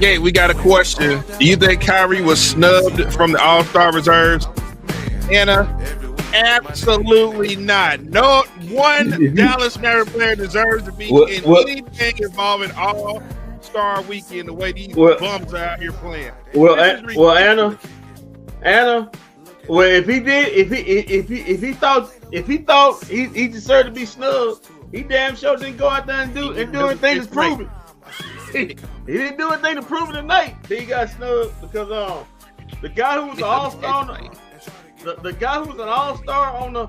Gate, we got a question. Do you think Kyrie was snubbed from the All-Star reserves? Anna, absolutely not. No one Dallas Mavericks player deserves to be in anything involving All-Star weekend the way these bums are out here playing. Anna. Well, if he thought he deserved to be snubbed, he damn sure didn't go out there and do anything to prove it. He didn't do anything to prove it tonight. Then he got snubbed because the guy who was an all-star, the guy who was an all-star on the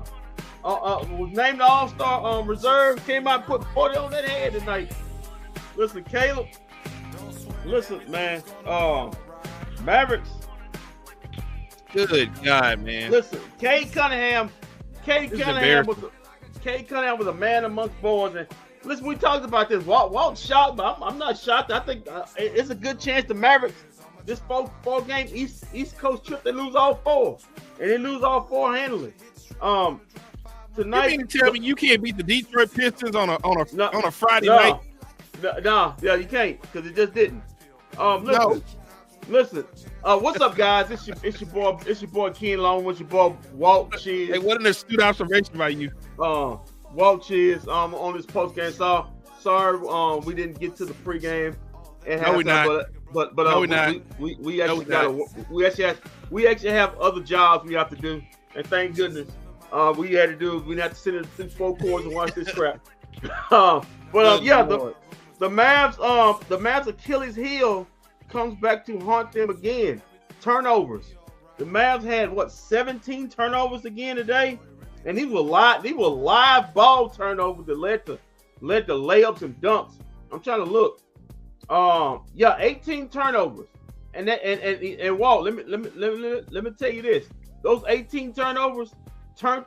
was named the all-star reserve, came out and put 40 on that head tonight. Listen, Caleb. Listen, man. Mavericks. Good God, man. Listen, Cade Cunningham was a man amongst boys. And listen, we talked about this. Walt's shocked, but I'm not shocked. I think it's a good chance the Mavericks, this four-game East Coast trip, they lose all four. And they lose all four handily. Tonight, you mean to tell me you can't beat the Detroit Pistons on a Friday night? No, you can't, because it just didn't. Listen. What's up, guys? It's your boy Ken Long with your boy Walt Cheers. Hey, what an astute observation by you. Walt Cheers. On this post game. Sorry, we didn't get to the pregame. No, we're not. But we actually have other jobs we have to do, and thank goodness we had to sit in through 4 quarters and watch this crap. The Mavs Achilles heel comes back to haunt them again. Turnovers. The Mavs had 17 turnovers again today, and these were live ball turnovers that led to layups and dunks. I'm trying to look. 18 turnovers, and Walt, let me tell you this: those 18 turnovers turned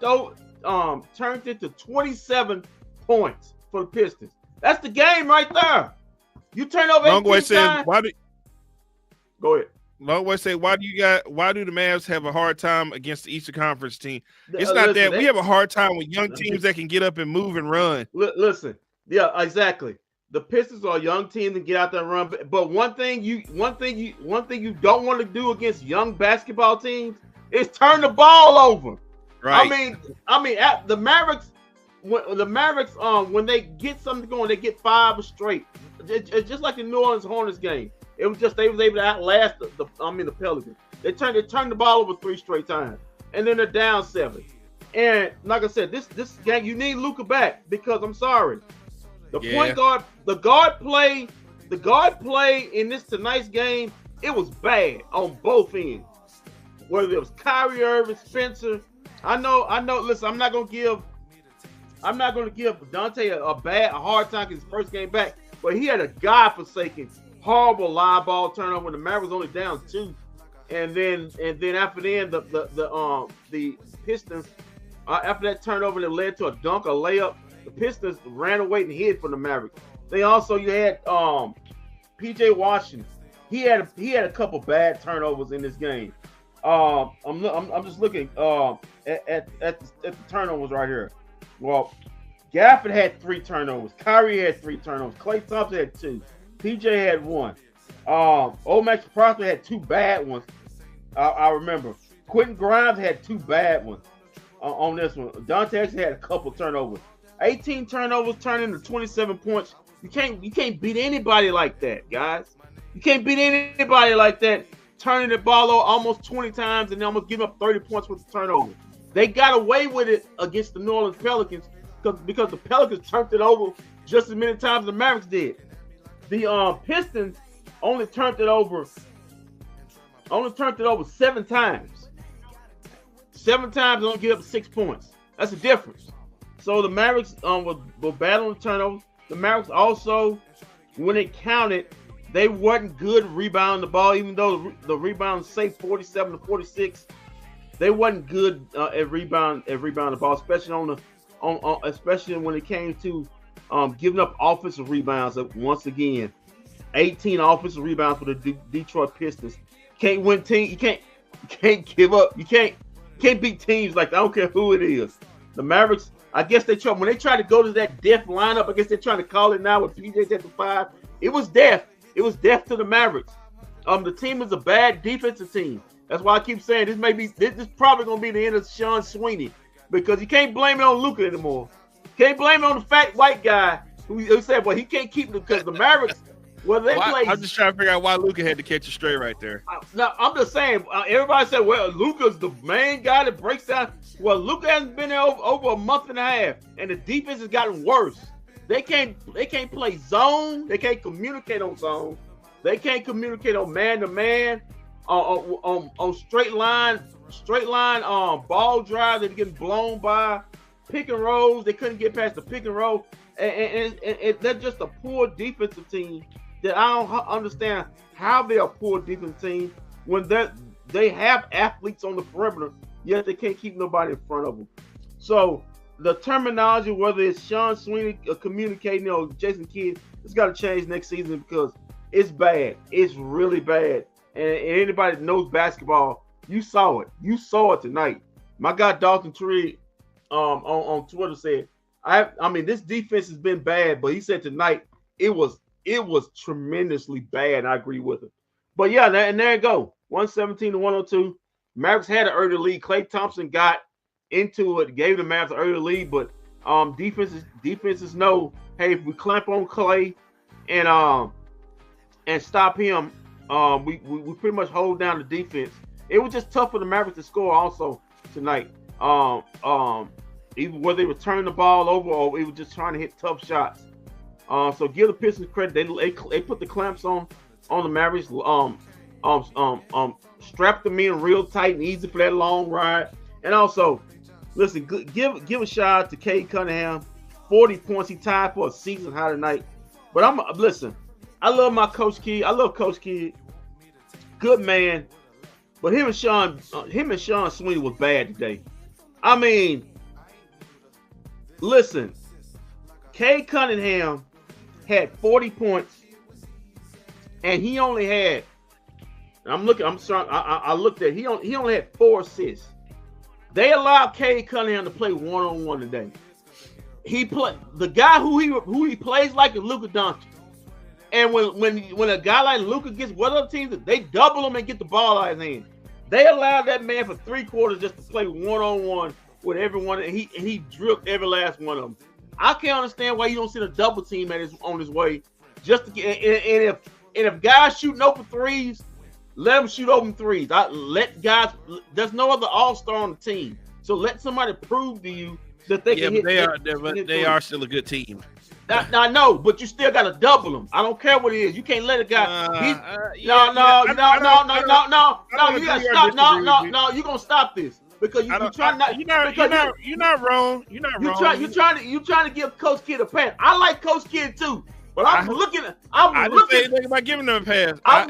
into 27 points for the Pistons. That's the game right there. You turn over 18 times. Go ahead. Longway said, why do the Mavs have a hard time against the Eastern Conference team? It's not that we have a hard time with young teams that can get up and move and run. Listen, yeah, exactly. The Pistons are a young team to get out there and run. But one thing you don't want to do against young basketball teams is turn the ball over. Right. I mean, the Mavericks, when they get something going, they get 5 straight. It's just like the New Orleans Hornets game. It was just they was able to outlast the Pelicans. They turned the ball over 3 straight times, and then they're down 7. And like I said, this game you need Luka back, because I'm sorry, point guard, the guard play in this tonight's game, it was bad on both ends. Whether it was Kyrie Irving, Spencer, I know. Listen, I'm not gonna give Dante a hard time because his first game back, but he had a godforsaken horrible live ball turnover when the Mavericks only down 2, and then after the Pistons after that turnover that led to a dunk, a layup, the Pistons ran away and hid from the Mavericks. You had PJ Washington. He had a couple bad turnovers in this game. I'm just looking at the turnovers right here. Well, Gafford had 3 turnovers. Kyrie had 3 turnovers. Klay Thompson had 2. PJ had 1. Max Prosper had 2 bad ones. I remember. Quentin Grimes had 2 bad ones on this one. Dante actually had a couple turnovers. 18 turnovers turned into 27 points. You can't beat anybody like that, guys. You can't beat anybody like that, turning the ball over almost 20 times and almost giving up 30 points with the turnover. They got away with it against the New Orleans Pelicans because the Pelicans turned it over just as many times as the Mavericks did. The Pistons only turned it over 7 times. 7 times, they don't give up 6 points. That's the difference. So the Mavericks were battling turnovers. The Mavericks also, when it counted, they wasn't good rebounding the ball, even though the rebounds say 47 to 46. They wasn't good at rebounding the ball, especially especially when it came to giving up offensive rebounds. Once again, 18 offensive rebounds for the Detroit Pistons. Can't win team. You can't give up. You can't beat teams like that. I don't care who it is. The Mavericks, I guess when they try to go to that death lineup, I guess they're trying to call it now with PJ at the 5. It was death. It was death to the Mavericks. The team is a bad defensive team. That's why I keep saying this is probably gonna be the end of Sean Sweeney, because you can't blame it on Luka anymore. Can't blame it on the fat white guy who said, well, he can't keep them because the Mavericks, well, they play. I'm just trying to figure out why Luka had to catch a straight right there. No, I'm just saying. Everybody said, well, Luka's the main guy that breaks down. Well, Luka hasn't been there over a month and a half, and the defense has gotten worse. They can't play zone. They can't communicate on zone. They can't communicate on man to man, on straight line ball drive. They're getting blown by pick and rolls. They couldn't get past the pick and roll, and they're just a poor defensive team. That I don't understand how they're a poor defensive team when they have athletes on the perimeter, yet they can't keep nobody in front of them. So the terminology, whether it's Sean Sweeney communicating or Jason Kidd, it's got to change next season because it's bad. It's really bad. And anybody that knows basketball, you saw it. You saw it tonight. My guy Dalton Tree on Twitter said, I mean, this defense has been bad, but he said tonight it was tremendously bad. I agree with him. But yeah, and there you go. 117-102. Mavericks had an early lead. Klay Thompson got into it, gave the Mavs an early lead, but defenses know, hey, if we clamp on Klay and stop him, we pretty much hold down the defense. It was just tough for the Mavericks to score also tonight. Even whether they were turning the ball over or it was just trying to hit tough shots. So give the Pistons credit. They put the clamps on the Mavericks. Strapped them in real tight and easy for that long ride. And also, listen, give a shout out to Cade Cunningham. 40 points. He tied for a season high tonight. But listen, I love my Coach Kidd. I love Coach Kidd. Good man. But him and Sean Sweeney was bad today. I mean, listen, Cade Cunningham had 40 points, and he only had. I looked at. He only had 4 assists. They allowed Cade Cunningham to play one-on-one today. The guy who he plays like is Luka Doncic. And when a guy like Luka gets what other teams, they double him and get the ball out of his hand. They allowed that man for 3 quarters just to play one-on-one with everyone, and he drilled every last one of them. I can't understand why you don't send a double team on his way just to get. And if guys shooting open threes, let them shoot open threes. Let guys. There's no other all-star on the team, so let somebody prove to you that they can hit. They are still a good team. I know, but you still got to double them. I don't care what it is. You can't let a guy. You got to stop. No. You're gonna stop this because you're trying not. You're not wrong. You're trying to give Coach Kidd a pass. I like Coach Kidd too, but I didn't say anything about giving him a pass. I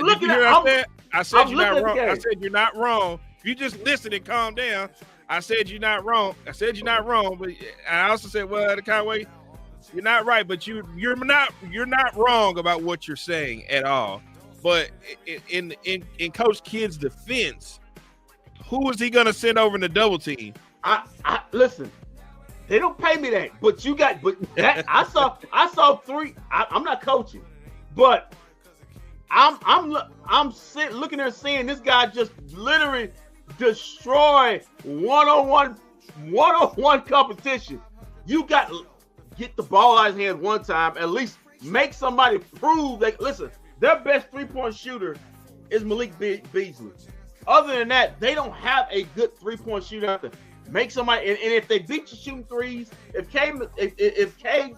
said you're not wrong. I said you're not wrong. If you just listen and calm down, I said you're not wrong. But I also said, well, the Conway, you're not right, but you're not wrong about what you're saying at all. But in Coach Kidd's defense, who is he gonna send over in the double team? I listen. They don't pay me that, but I saw 3. I'm not coaching, but I'm sitting looking there seeing this guy just literally destroy one-on-one competition. You got to get the ball out of his hand one time, at least make somebody prove that. Listen, their best 3-point shooter is Malik Beasley. Other than that, they don't have a good 3-point shooter out there. Make somebody, and if they beat you shooting threes, if K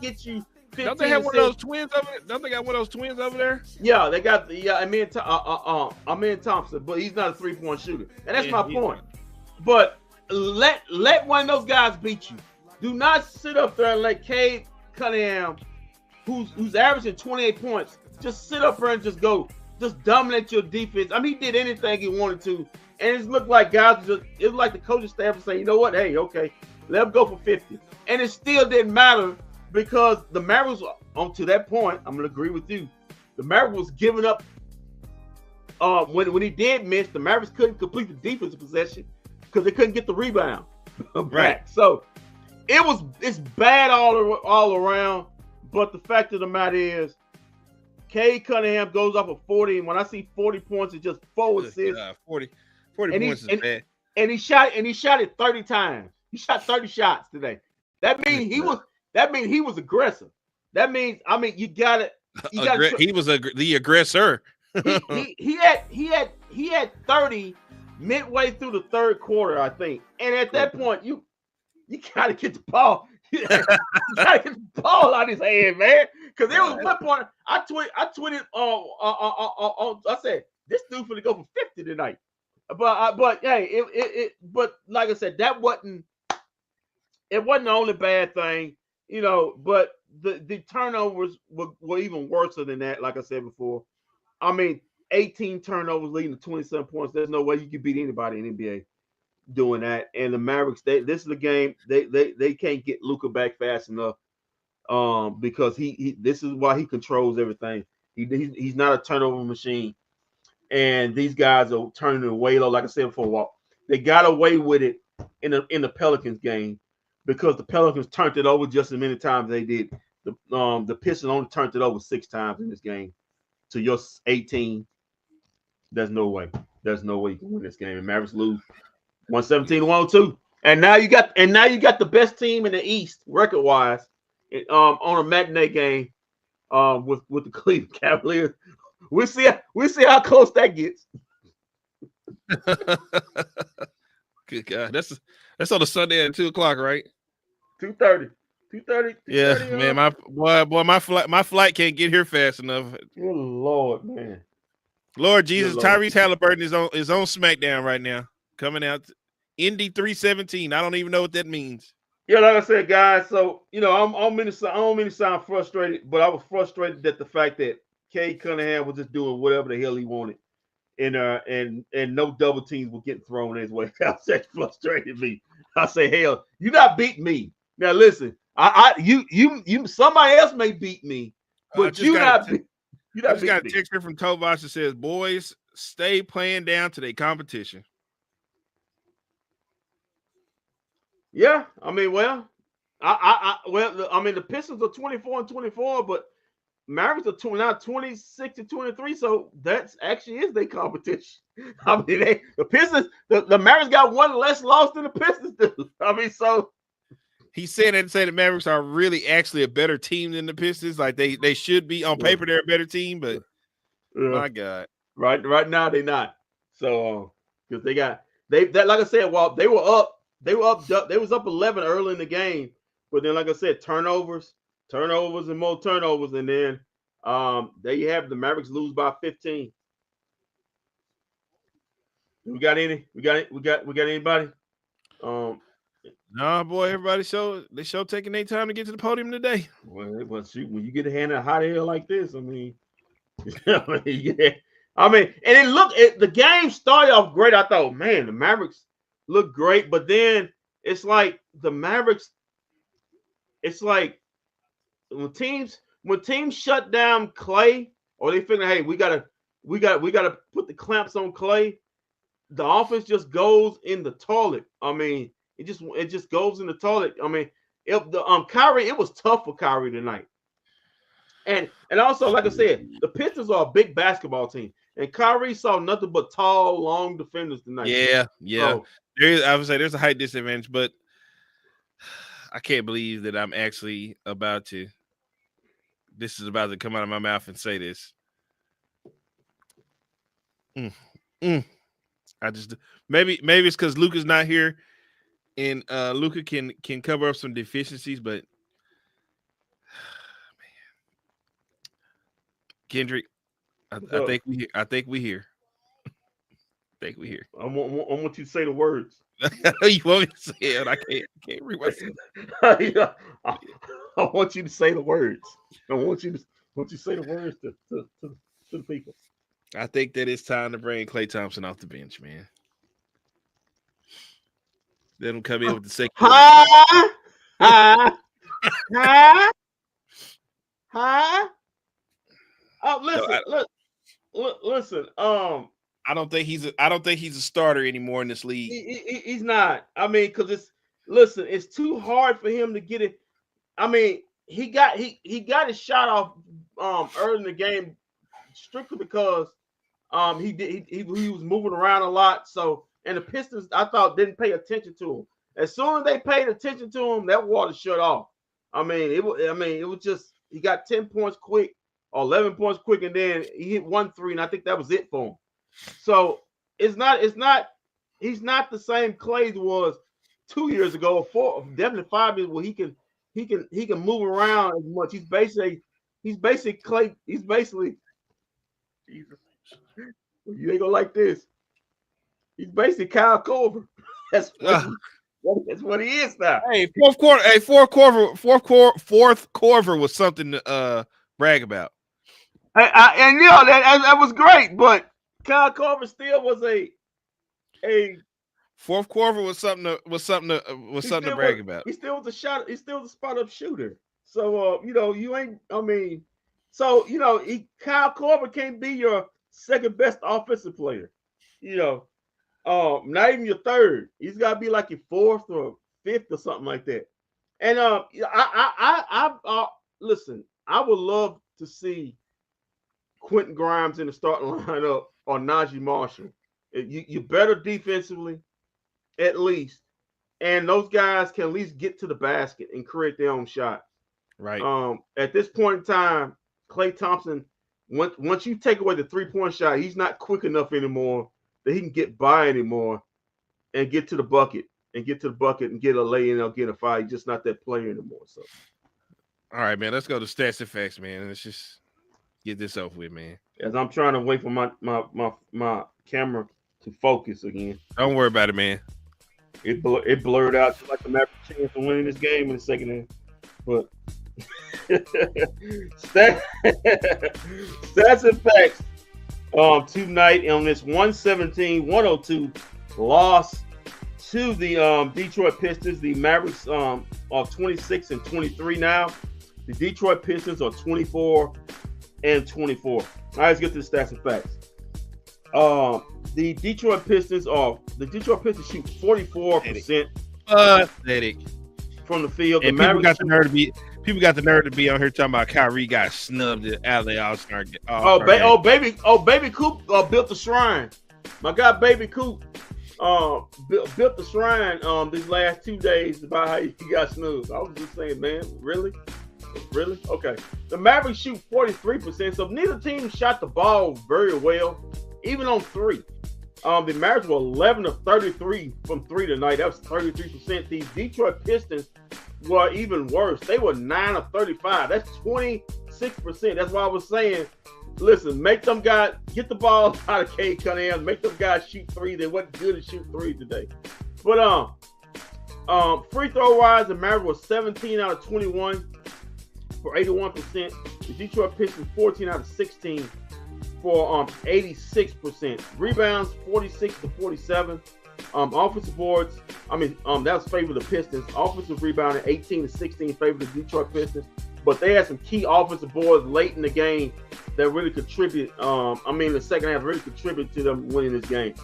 gets you 15, don't they have one of those twins over there? Don't they got one of those twins over there? Yeah, they got Amin Thompson, but he's not a 3-point shooter, and that's my point. But let one of those guys beat you. Do not sit up there and let Cade Cunningham, who's averaging 28 points, just sit up there and just dominate your defense. I mean, he did anything he wanted to, and it looked like guys it was like the coaching staff was saying, you know what, hey, okay, let him go for 50, and it still didn't matter because the Mavericks, to that point, I'm gonna agree with you. The Mavericks was giving up. When he did miss, the Mavericks couldn't complete the defensive possession because they couldn't get the rebound back. Right. So it's bad all around. But the fact of the matter is, Cade Cunningham goes off of 40, and when I see 40 points, it's just 4 assists. 40 points is bad. And he shot it 30 times. He shot 30 shots today. That means he was aggressive. That means you got it. He was the aggressor. he had 30 midway through the third quarter, I think. And at that point, you gotta get the ball. You gotta get the ball out of his hand, man. Because there was one point I tweeted I said this dude finna go for 50 tonight. But hey, but like I said, it wasn't the only bad thing, but the turnovers were even worse than that, like I said before. 18 turnovers leading to 27 points. There's no way you can beat anybody in the NBA doing that. And the Mavericks, this is the game they can't get Luka back fast enough. Because this is why he controls everything. He's not a turnover machine. And these guys are turning it way low. Like I said before, they got away with it in the Pelicans game because the Pelicans turned it over just as many times as they did. The Pistons only turned it over 6 times in this game. To your 18, there's no way. There's no way you can win this game. And Mavericks lose 117-102. And now you got the best team in the East record wise on a matinee game with the Cleveland Cavaliers. We see how close that gets. Good God, that's on a Sunday at 2:00, right? 2:30. 2:30. Yeah, man, my flight can't get here fast enough. Good Lord, man. Lord Jesus, Tyrese Halliburton is on SmackDown right now, coming out Indy 317. I don't even know what that means. Yeah, like I said, guys. So I don't mean to sound frustrated, but I was frustrated at the fact that Cade Cunningham was just doing whatever the hell he wanted, and no double teams were getting thrown his way. That frustrated me. I say, hell, you not beat me. Now listen, you somebody else may beat me, but you not beat. I just got a text here from Tovash that says, "Boys, stay playing down to their competition." Yeah, the Pistons are 24-24, but Mavericks are now 26-23, so that's actually is their competition. The Pistons, the Mavericks got one less loss than the Pistons do. So he said the Mavericks are really actually a better team than the Pistons. Like they should be on paper, they're a better team, but my God, right now they're not. So because like I said, while they was up 11 early in the game, but then like I said, turnovers and more turnovers, and then there you have the Mavericks lose by 15. We got anybody? Nah, boy, everybody show taking their time to get to the podium today. Well, shoot, when you get a hand in hot air like this, and the game started off great. I thought, man, the Mavericks look great, but then it's like the Mavericks. It's like when teams shut down Clay, or they figure, hey, we gotta put the clamps on Clay. The offense just goes in the toilet. It just goes in the toilet. Kyrie, it was tough for Kyrie tonight. And also, like I said, the Pistons are a big basketball team, and Kyrie saw nothing but tall, long defenders tonight. Yeah. So, I would say there's a height disadvantage, but I can't believe that I'm actually about to. This is about to come out of my mouth and say this. I just maybe it's because Luka's not here, and Luka can cover up some deficiencies, but man, Kendrick, I think we here. I want you to say the words. You want me to say it? I can't read myself. I want you to say the words. I want you to say the words to the people. I think that it's time to bring Klay Thompson off the bench, man. Let him come in with the second. Oh, listen. I don't think he's a starter anymore in this league. He's not. Because it's too hard for him to get it. He got his shot off early in the game strictly because he was moving around a lot. So, and the Pistons, I thought, didn't pay attention to him. As soon as they paid attention to him, that water shut off. I mean, it was just he got 10 points quick or 11 points quick, and then he hit 1 3, and I think that was it for him. So he's not the same Clay was 2 years ago or 4, definitely 5 years where he can move around as much. He's basically Clay. He's basically Jesus. You ain't gonna like this. He's basically Kyle Korver. That's what he is now. Hey, fourth quarter was something to brag about. And yeah, that was great, but Kyle Korver still was a fourth quarter was something to brag about. He still was a shot. He still was a spot up shooter. So you ain't. I mean, so Kyle Korver can't be your second best offensive player. Not even your third. He's got to be like your fourth or fifth or something like that. And I listen. I would love to see Quentin Grimes in the starting lineup or Najee Marshall. You better defensively, at least, and those guys can at least get to the basket and create their own shot. Right. At this point in time, Klay Thompson, once you take away the 3-point shot, he's not quick enough anymore that he can get by anymore and get to the bucket and get a lay in or get a foul. He's just not that player anymore. So, all right, man, let's go to stats and facts, man. Let's just get this over with, man. As I'm trying to wait for my camera to focus again. Don't worry about it, man. It blurred out just like the Mavericks chance of winning this game in the second half. But stats and facts. Tonight on this 117-102 loss to the Detroit Pistons. The Mavericks are 26-23 now. The Detroit Pistons are 24-24. All right, let's get to the stats and facts. The Detroit Pistons shoot 44% pathetic from the field. And people got the nerve to be on here talking about Kyrie got snubbed out of the All-Star game. Baby Coop built the shrine. My guy Baby Coop built the shrine these last 2 days about how he got snubbed. I was just saying, man, really? Okay. The Mavericks shoot 43%, so neither team shot the ball very well, even on three. The Mavericks were 11 of 33 from three tonight. That was 33%. The Detroit Pistons were even worse. They were 9 of 35. That's 26%. That's why I was saying, listen, make them guys get the ball out of Cade Cunningham. Make them guys shoot three. They wasn't good at shoot three today. But free throw wise, the Mavericks was 17 out of 21 for 81%. The Detroit Pistons 14 out of 16 for 86%. Rebounds 46 to 47. Offensive boards, that was favor the Pistons. Offensive rebounding 18 to 16 favor the Detroit Pistons. But they had some key offensive boards late in the game that really contribute. The second half really contributed to them winning this game.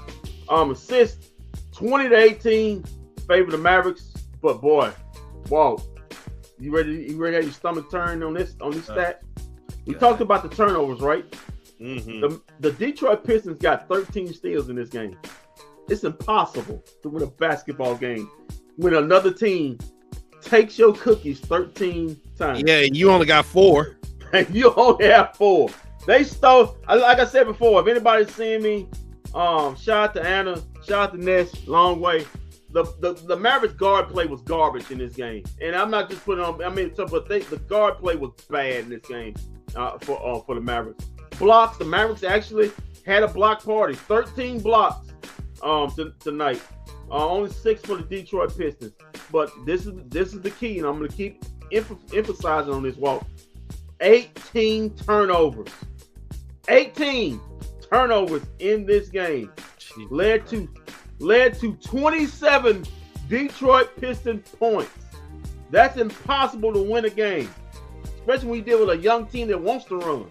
Assists 20 to 18 favor the Mavericks. But boy, whoa. You ready to have your stomach turn on this stat? We talked about the turnovers, right? Mm-hmm. The Detroit Pistons got 13 steals in this game. It's impossible to win a basketball game when another team takes your cookies 13 times. Yeah, and you only got 4. And you only have 4. They stole, like I said before, if anybody's seeing me, shout out to Anna, shout out to Ness, long way. The Mavericks guard play was garbage in this game. And I'm not just putting on, the guard play was bad in this game for the Mavericks. Blocks, the Mavericks actually had a block party. 13 blocks tonight. Only 6 for the Detroit Pistons. But this is the key, and I'm going to keep emphasizing on this, Walt. 18 turnovers. 18 turnovers in this game. Led to 27 Detroit Pistons points. That's impossible to win a game, especially when you deal with a young team that wants to run.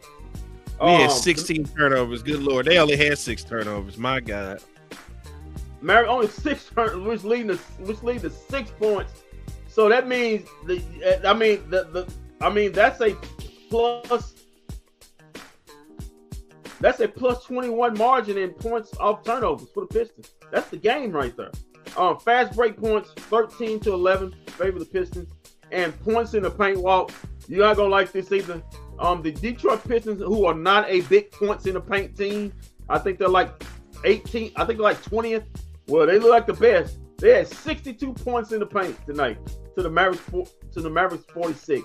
We had 16 turnovers. Good Lord. They only had 6 turnovers. My God. Mary only 6 turnovers, which lead to 6 points. So that means that's a plus. That's a plus 21 margin in points off turnovers for the Pistons. That's the game right there. Fast break points, 13-11, favor the Pistons. And points in the paint walk, you're not going to like this either. The Detroit Pistons, who are not a big points in the paint team, I think they're like 18, I think they're like 20th. Well, they look like the best. They had 62 points in the paint tonight to the Mavericks 46.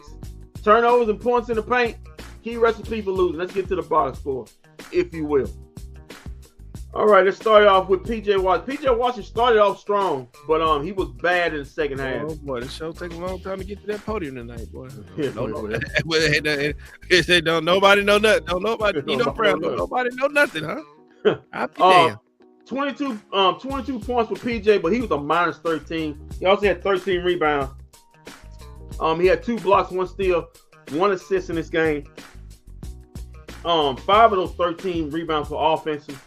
Turnovers and points in the paint, key recipe for losing. Let's get to the box score, if you will. All right, let's start off with P.J. Washington. P.J. Washington started off strong, but he was bad in the second half. Oh boy, the show take a long time to get to that podium tonight, boy. Don't nobody know nothing. Don't nobody, Brown, don't nobody know nothing, huh? I be damn. 22 points for PJ, but he was a minus 13. He also had 13 rebounds. He had 2 blocks, 1 steal, 1 assist in this game. 5 of those 13 rebounds were offensive.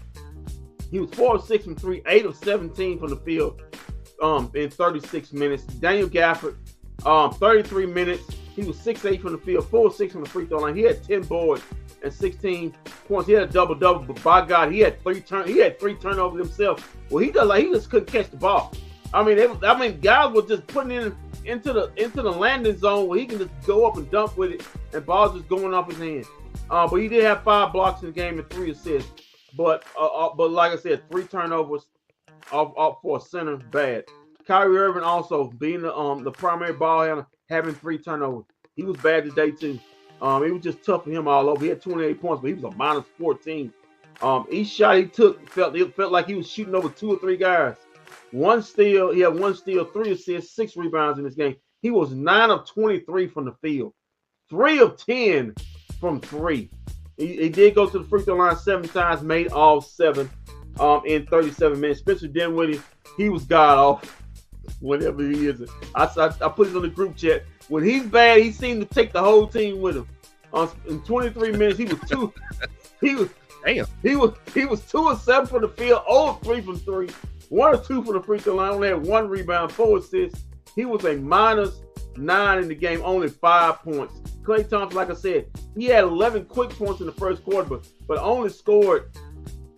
He was 4 of 6 from 3, 8 of 17 from the field in 36 minutes. Daniel Gafford, 33 minutes. He was 6-8 from the field, 4 of 6 from the free throw line. He had 10 boards and 16 points. He had a double-double, but by God, he had 3 turnovers himself. Well, he just couldn't catch the ball. I mean, guys were just putting it into the landing zone where he can just go up and dunk with it, and balls just going off his hand. But he did have 5 blocks in the game and 3 assists. But like I said, 3 turnovers off for a center, bad. Kyrie Irving also being the primary ball handler, having 3 turnovers. He was bad today too. It was just tough for him all over. He had 28 points, but he was a minus 14. Each shot he took felt like he was shooting over 2 or 3 guys. 1 steal, he had 1 steal, 3 assists, 6 rebounds in this game. He was 9 of 23 from the field, 3 of 10 from 3. He did go to the free throw line 7 times, made all 7 in 37 minutes. Spencer Dinwiddie, he was god awful whenever he is. I put it on the group chat. When he's bad, he seemed to take the whole team with him. In 23 minutes, he was 2. He was 2 of 7 from the field, 0 of 3 from 3, 1 of 2 from the free throw line. Only had 1 rebound, 4 assists. He was a minus 9 in the game, only 5 points. Klay Thompson, like I said, he had 11 quick points in the first quarter, but only scored,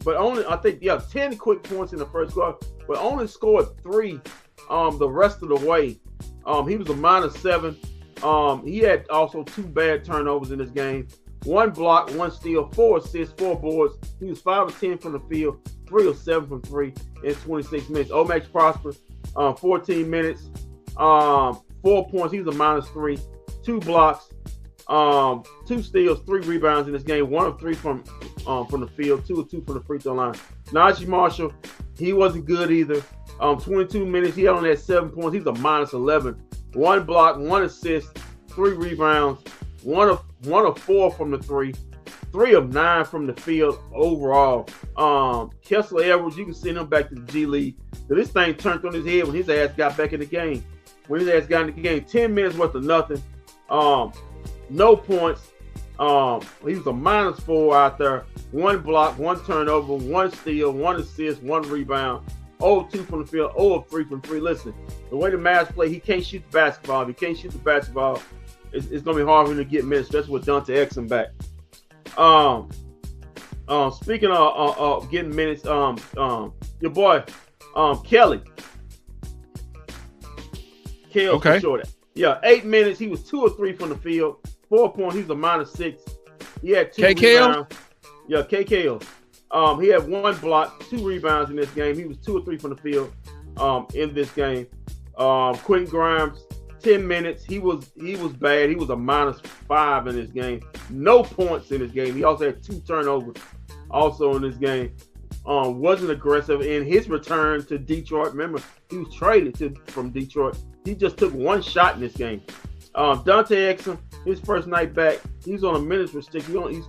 10 quick points in the first quarter, but only scored 3 the rest of the way. He was a minus 7. He had also 2 bad turnovers in this game. 1 block, 1 steal, 4 assists, 4 boards. He was 5 of 10 from the field, 3 of 7 from 3 in 26 minutes. Omax Prosper, 14 minutes, 4 points. He was a minus 3, 2 blocks, 2 steals, 3 rebounds in this game. 1 of 3 from the field, 2 of 2 from the free throw line. Najee Marshall, he wasn't good either. 22 minutes, he only had 7 points. He's a minus 11. 1 block, 1 assist, 3 rebounds, 1 of 4 from the 3, 3 of 9 from the field overall. Kessler Edwards, you can send him back to the G League. This thing turned on his head when his ass got back in the game. 10 minutes worth of nothing. No points. He was a minus 4 out there. 1 block, 1 turnover, 1 steal, 1 assist, 1 rebound. 0 of 2 from the field, 0 of 3 from 3. Listen, the way the Mavs play, he can't shoot the basketball. If he can't shoot the basketball, it's going to be hard for him to get minutes, especially with Dante Exum back. Speaking of getting minutes, your boy Kelly. Okay. Short. Yeah, 8 minutes. He was 2 of 3 from the field, 4 points. He was a minus 6. He had 2 rebounds. Yeah, KKL. He had 1 block, 2 rebounds in this game. He was 2 or 3 from the field in this game. Quentin Grimes, 10 minutes. He was bad. He was a minus 5 in this game. No points in this game. He also had 2 turnovers also in this game. Wasn't aggressive in his return to Detroit. Remember, he was traded from Detroit. He just took 1 shot in this game. Dante Exum, his first night back, he's on a minutes restriction. He's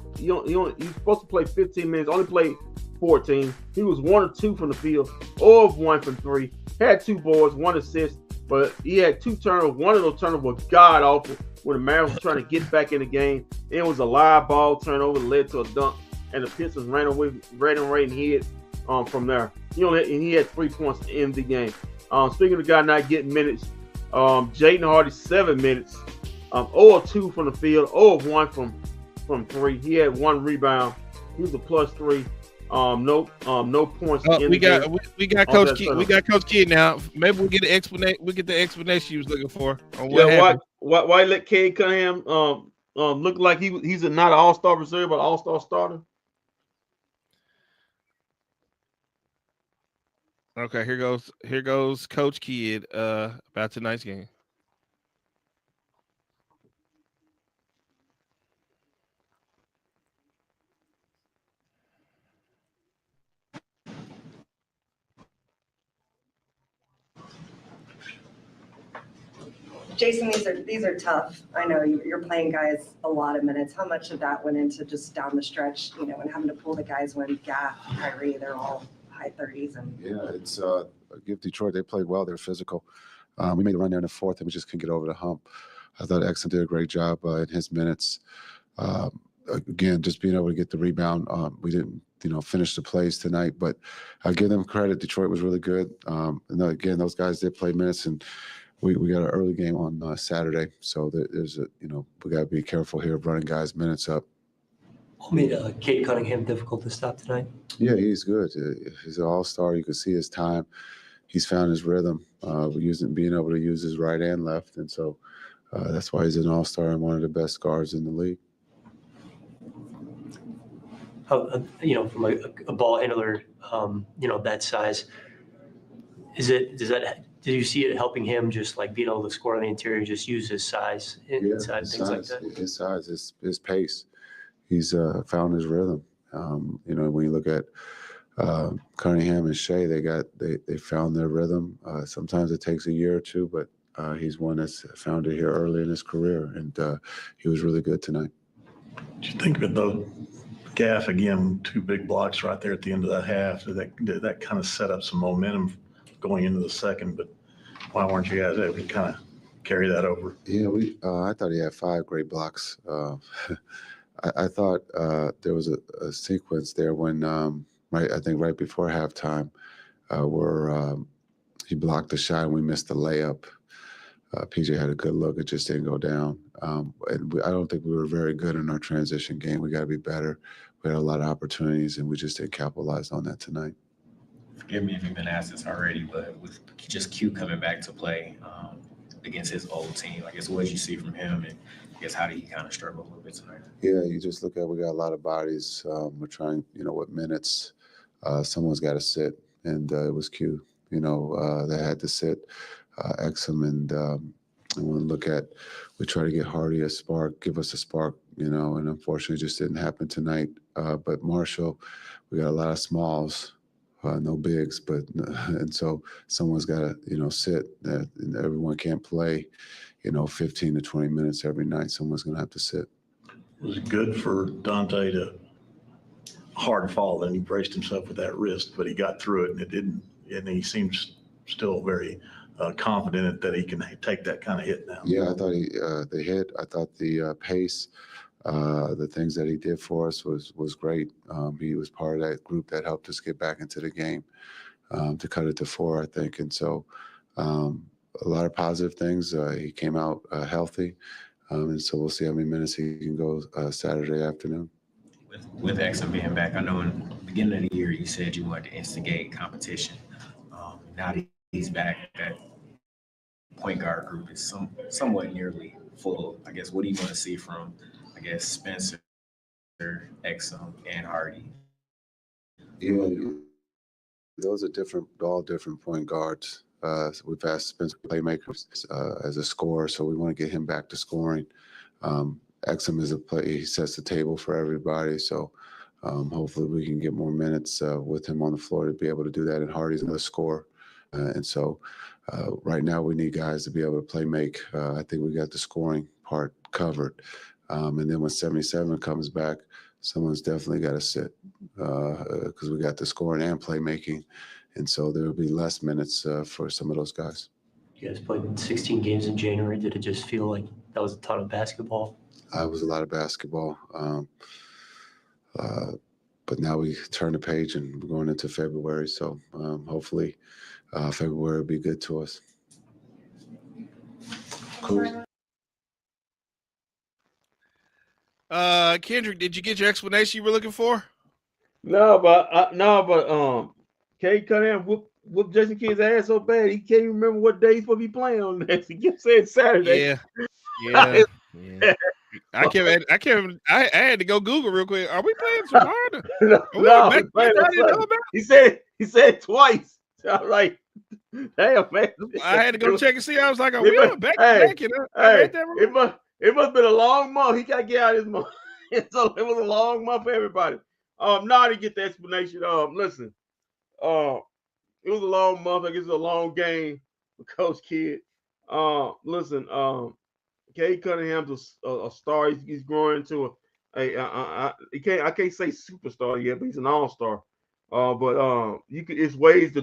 supposed to play 15 minutes, only played 14. He was 1 of 2 from the field, 0 of 1 from 3. Had 2 boards, 1 assist, but he had 2 turnovers. 1 of those turnovers was god awful when the Mavericks were trying to get back in the game. It was a live ball turnover that led to a dunk, and the Pistons ran away and hid from there. He had 3 points in the game. Speaking of the guy not getting minutes, Jaden Hardy, 7 minutes, 0 of 2 from the field, 0 of 1 from 3. He had 1 rebound, He's a +3. No points. We got Coach Kidd. We got Coach Kidd now. Maybe we get an explanation. We get the explanation you was looking for on what happened. Why let Cade Cunningham look like he's not an all-star reserve, but all-star starter? Okay, here goes Coach Kidd about tonight's game. Jason, these are tough. I know you're playing guys a lot of minutes. How much of that went into just down the stretch, and having to pull the guys when Gaff, Kyrie, they're all high 30s? And yeah, it's give Detroit. They played well. They're physical. We made a run there in the fourth, and we just couldn't get over the hump. I thought Exum did a great job in his minutes. Again, just being able to get the rebound. We didn't, finish the plays tonight, but I give them credit. Detroit was really good. And again, those guys did play minutes, and we got an early game on Saturday, so there's we got to be careful here of running guys' minutes up. What made Cade Cunningham difficult to stop tonight? Yeah, he's good. He's an all-star. You can see his time. He's found his rhythm. Being able to use his right and left, and so that's why he's an all-star and one of the best guards in the league. How, from a ball handler, that size, do you see it helping him just like being able to score on the interior, just use his size inside, things like that? His size, his pace. He's found his rhythm. When you look at Cunningham and Shea, they found their rhythm. Sometimes it takes a year or two, but he's one that's found it here early in his career, and he was really good tonight. Did you think of it though? Gaff again, 2 big blocks right there at the end of that half. Did that kind of set up some momentum going into the second? But why weren't you guys able to kind of carry that over? Yeah, I thought he had 5 great blocks. I thought there was a sequence there when right before halftime where he blocked the shot and we missed the layup. PJ had a good look. It just didn't go down. I don't think we were very good in our transition game. We got to be better. We had a lot of opportunities, and we just didn't capitalize on that tonight. Forgive me if you've been asked this already, but with just Q coming back to play against his old team, I guess what did you see from him, and I guess how did he kind of struggle a little bit tonight? Yeah, you just look at we got a lot of bodies. We're trying, with minutes. Someone's got to sit, and it was Q. That had to sit. Exum and when we look at, we try to get Hardy a spark, give us a spark, and unfortunately it just didn't happen tonight. But Marshall, we got a lot of smalls, no bigs, and so someone's got to, sit. And everyone can't play, 15 to 20 minutes every night. Someone's going to have to sit. It was good for Dante to hard fall, and he braced himself with that wrist, but he got through it, and it didn't. And he seems still very confident that he can take that kind of hit now. Yeah, I thought the hit. I thought the pace, the things that he did for us was great. He was part of that group that helped us get back into the game to cut it to 4, I think. And so a lot of positive things. He came out healthy, and so we'll see how many minutes he can go Saturday afternoon. With Exum being back, I know in the beginning of the year you said you wanted to instigate competition. Now that he's back, that point guard group is somewhat nearly full. I guess what do you want to see from, Spencer, Exum, and Hardy? Yeah, those are all different point guards. We've asked Spencer playmakers as a scorer, so we want to get him back to scoring. Exum is a play; he sets the table for everybody. So hopefully we can get more minutes with him on the floor to be able to do that. And Hardy's another scorer. And so right now we need guys to be able to play make. I think we got the scoring part covered. And then when 77 comes back, someone's definitely got to sit because we got the scoring and playmaking. And so there will be less minutes for some of those guys. You guys played 16 games in January. Did it just feel like that was a ton of basketball? It was a lot of basketball. But now we turn the page and we're going into February. So hopefully February will be good to us. Cool. Kendrick, did you get your explanation you were looking for? Cade Cunningham whooped Jason Kidd's ass so bad he can't even remember what day he's supposed to be playing on next. He kept saying Saturday. Yeah. I had to go Google real quick. Are we playing tomorrow? He said it twice. I was like, damn, man. I had to go check and see. I was like, it must have been a long month. He got to get out of his month. So it was a long month for everybody. Now I didn't get the explanation. Listen, it was a long month. I guess it was a long game for Coach Kidd. Listen, Cade Cunningham's a star. He's growing into I can't say superstar yet, but he's an all-star. But it's ways to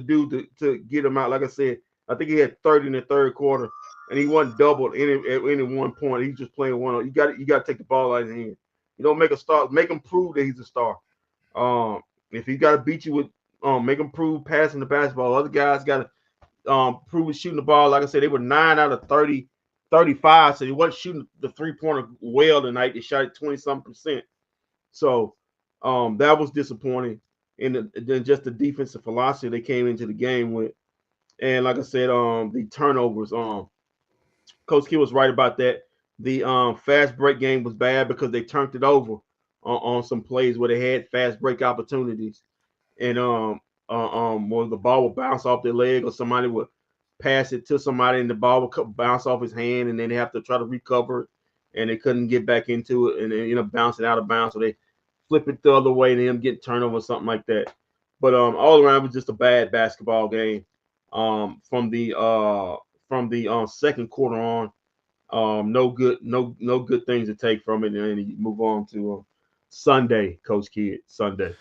get him out. Like I said, I think he had 30 in the third quarter, and he wasn't doubled at any one point. He's just playing one. You got to take the ball out of his hand. You don't make a star. Make him prove that he's a star. If he got to beat you with, make him prove passing the basketball. Other guys got to prove with shooting the ball. Like I said, they were 9 out of 35, so he wasn't shooting the three-pointer well tonight. They shot at 20-something%. So that was disappointing. And then just the defensive philosophy they came into the game with. And like I said, the turnovers. Coach Kidd was right about that. The fast break game was bad because they turned it over on some plays where they had fast break opportunities. And where the ball would bounce off their leg or somebody would pass it to somebody and the ball would bounce off his hand and then they have to try to recover it and they couldn't get back into it and then bouncing out of bounds. So they flip it the other way and them get turnover or something like that. But all around it was just a bad basketball game. From the second quarter on, no good things to take from it, and then you move on to Sunday, Coach Kidd. Sunday.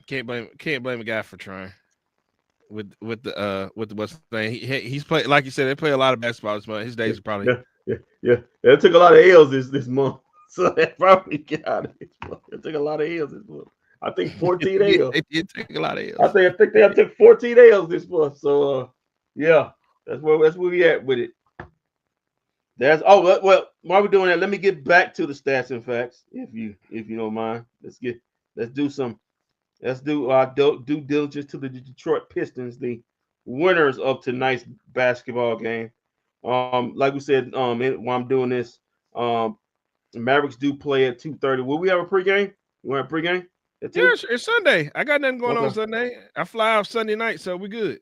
Can't blame a guy for trying. With the what's the name? He's played, like you said, they play a lot of basketball this month. His days are probably It took a lot of L's this month. So that probably got out of this month. It took a lot of L's this month. I think 14 L's. It did take a lot of L's. I think they took 14 L's this month. So that's where we at with it. While we're doing that, let me get back to the stats and facts, if you don't mind. Let's do our due diligence to the Detroit Pistons, the winners of tonight's basketball game. Like we said, while I'm doing this, Mavericks do play at 2:30. Will we have a pregame? You want a pregame? Yeah, it's Sunday. I got nothing going on Sunday. I fly off Sunday night, so we good.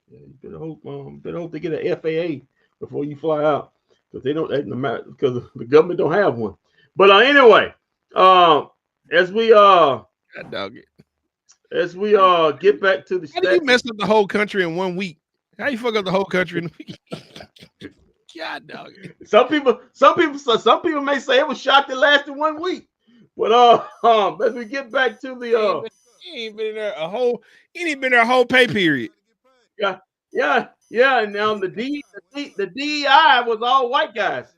Yeah, you better hope they get an FAA before you fly out, because because the government don't have one. But anyway, as we get back to the how do you mess up the whole country in 1 week? How you fuck up the whole country in a week? God, dog. Some people may say it was shot that lasted 1 week. But as we get back to the he ain't been there a whole pay period. Yeah. And now the DEI was all white guys.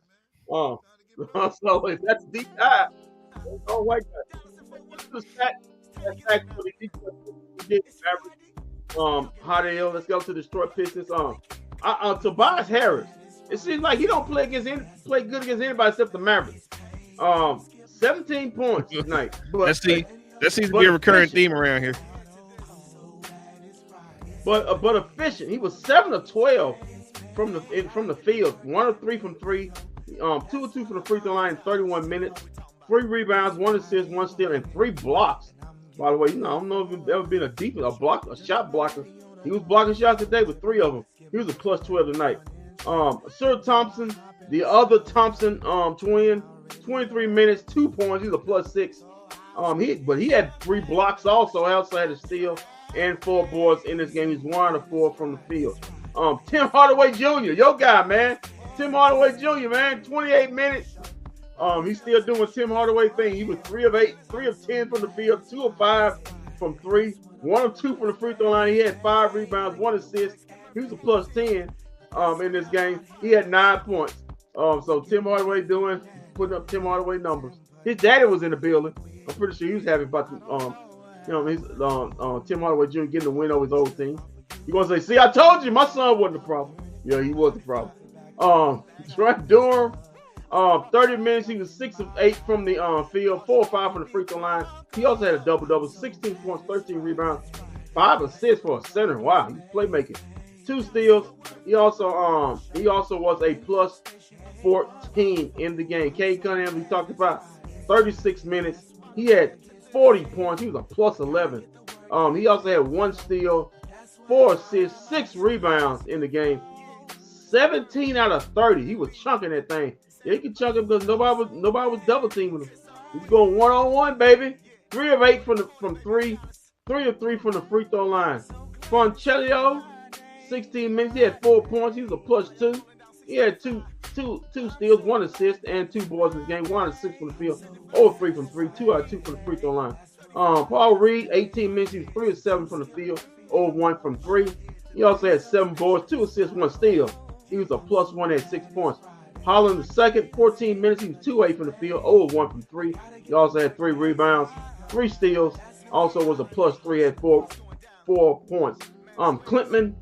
So if that's DEI, it's all white guys. Hot L. Let's go to the Detroit Pistons. Tobias Harris. It seems like he don't play good against anybody except the Mavericks. 17 points tonight. That seems to be a recurring theme around here. But efficient. He was 7 of 12 from the field. 1 of 3 from 3. 2 of 2 from the free throw line in 31 minutes. 3 rebounds, 1 assist, 1 steal, and 3 blocks. By the way, I don't know if he's ever been a shot blocker. He was blocking shots today with 3 of them. He was a plus 12 tonight. Sir Thompson, the other Thompson twin, 23 minutes, 2 points. He's a plus 6. He had 3 blocks also outside of steal and 4 boards in this game. He's 1 of 4 from the field. Tim Hardaway Jr., your guy, man. Tim Hardaway Jr., man, 28 minutes. He's still doing Tim Hardaway thing. He was 3 of 10 from the field, 2 of 5 from 3, 1 of 2 from the free throw line. He had 5 rebounds, 1 assist. He was a plus 10 in this game. He had 9 points. So Tim Hardaway putting up Tim Hardaway numbers. His daddy was in the building. I'm pretty sure he was happy about Tim Hardaway Jr. getting the win over his old team. He gonna say, "See, I told you, my son wasn't the problem." Yeah, he was the problem. Trent Durham, 30 minutes, he was 6 of 8 from the field, 4 of 5 from the free throw line. He also had a double-double, 16 points, 13 rebounds, 5 assists for a center. Wow, he's playmaking. 2 steals. He also was a plus 14 in the game. Cade Cunningham, we talked about, 36 minutes. He had 40 points. He was a plus 11. He also had 1 steal, 4 assists, 6 rebounds in the game. 17 out of 30. He was chunking that thing. He could chunk him because nobody was double teaming him. He's going 1-on-1, baby. 3 of 8 from 3. 3 of 3 from the free throw line. Fonchelio, 16 minutes. He had 4 points. He was a plus 2. He had two steals, 1 assist, and 2 boards in the game. 1 out of 6 from the field. 0 of 3 from 3. 2 out of 2 from the free throw line. Paul Reed, 18 minutes. He was 3 of 7 from the field. 0 of 1 from 3. He also had 7 boards, 2 assists, 1 steal. He was a plus 1 at 6 points. Holland the second, 14 minutes. He was 2 of 8 from the field, 0 of 1 from 3. He also had 3 rebounds, 3 steals. Also was a plus 3 at 4 points. Clintman,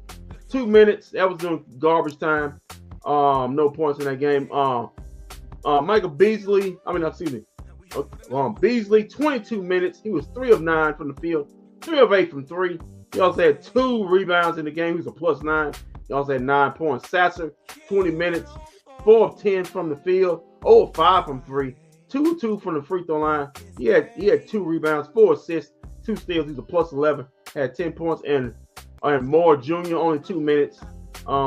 2 minutes. That was during garbage time. No points in that game. Michael Beasley, Beasley, 22 minutes. He was 3 of 9 from the field, 3 of 8 from 3. He also had 2 rebounds in the game. He was a plus 9. He also had 9 points. Sasser, 20 minutes, 4 of 10 from the field, 0 of 5 from 3, 2 of 2 from the free throw line. He had 2 rebounds, 4 assists, 2 steals. He's a plus 11. Had 10 points. And Moore Jr. only 2 minutes.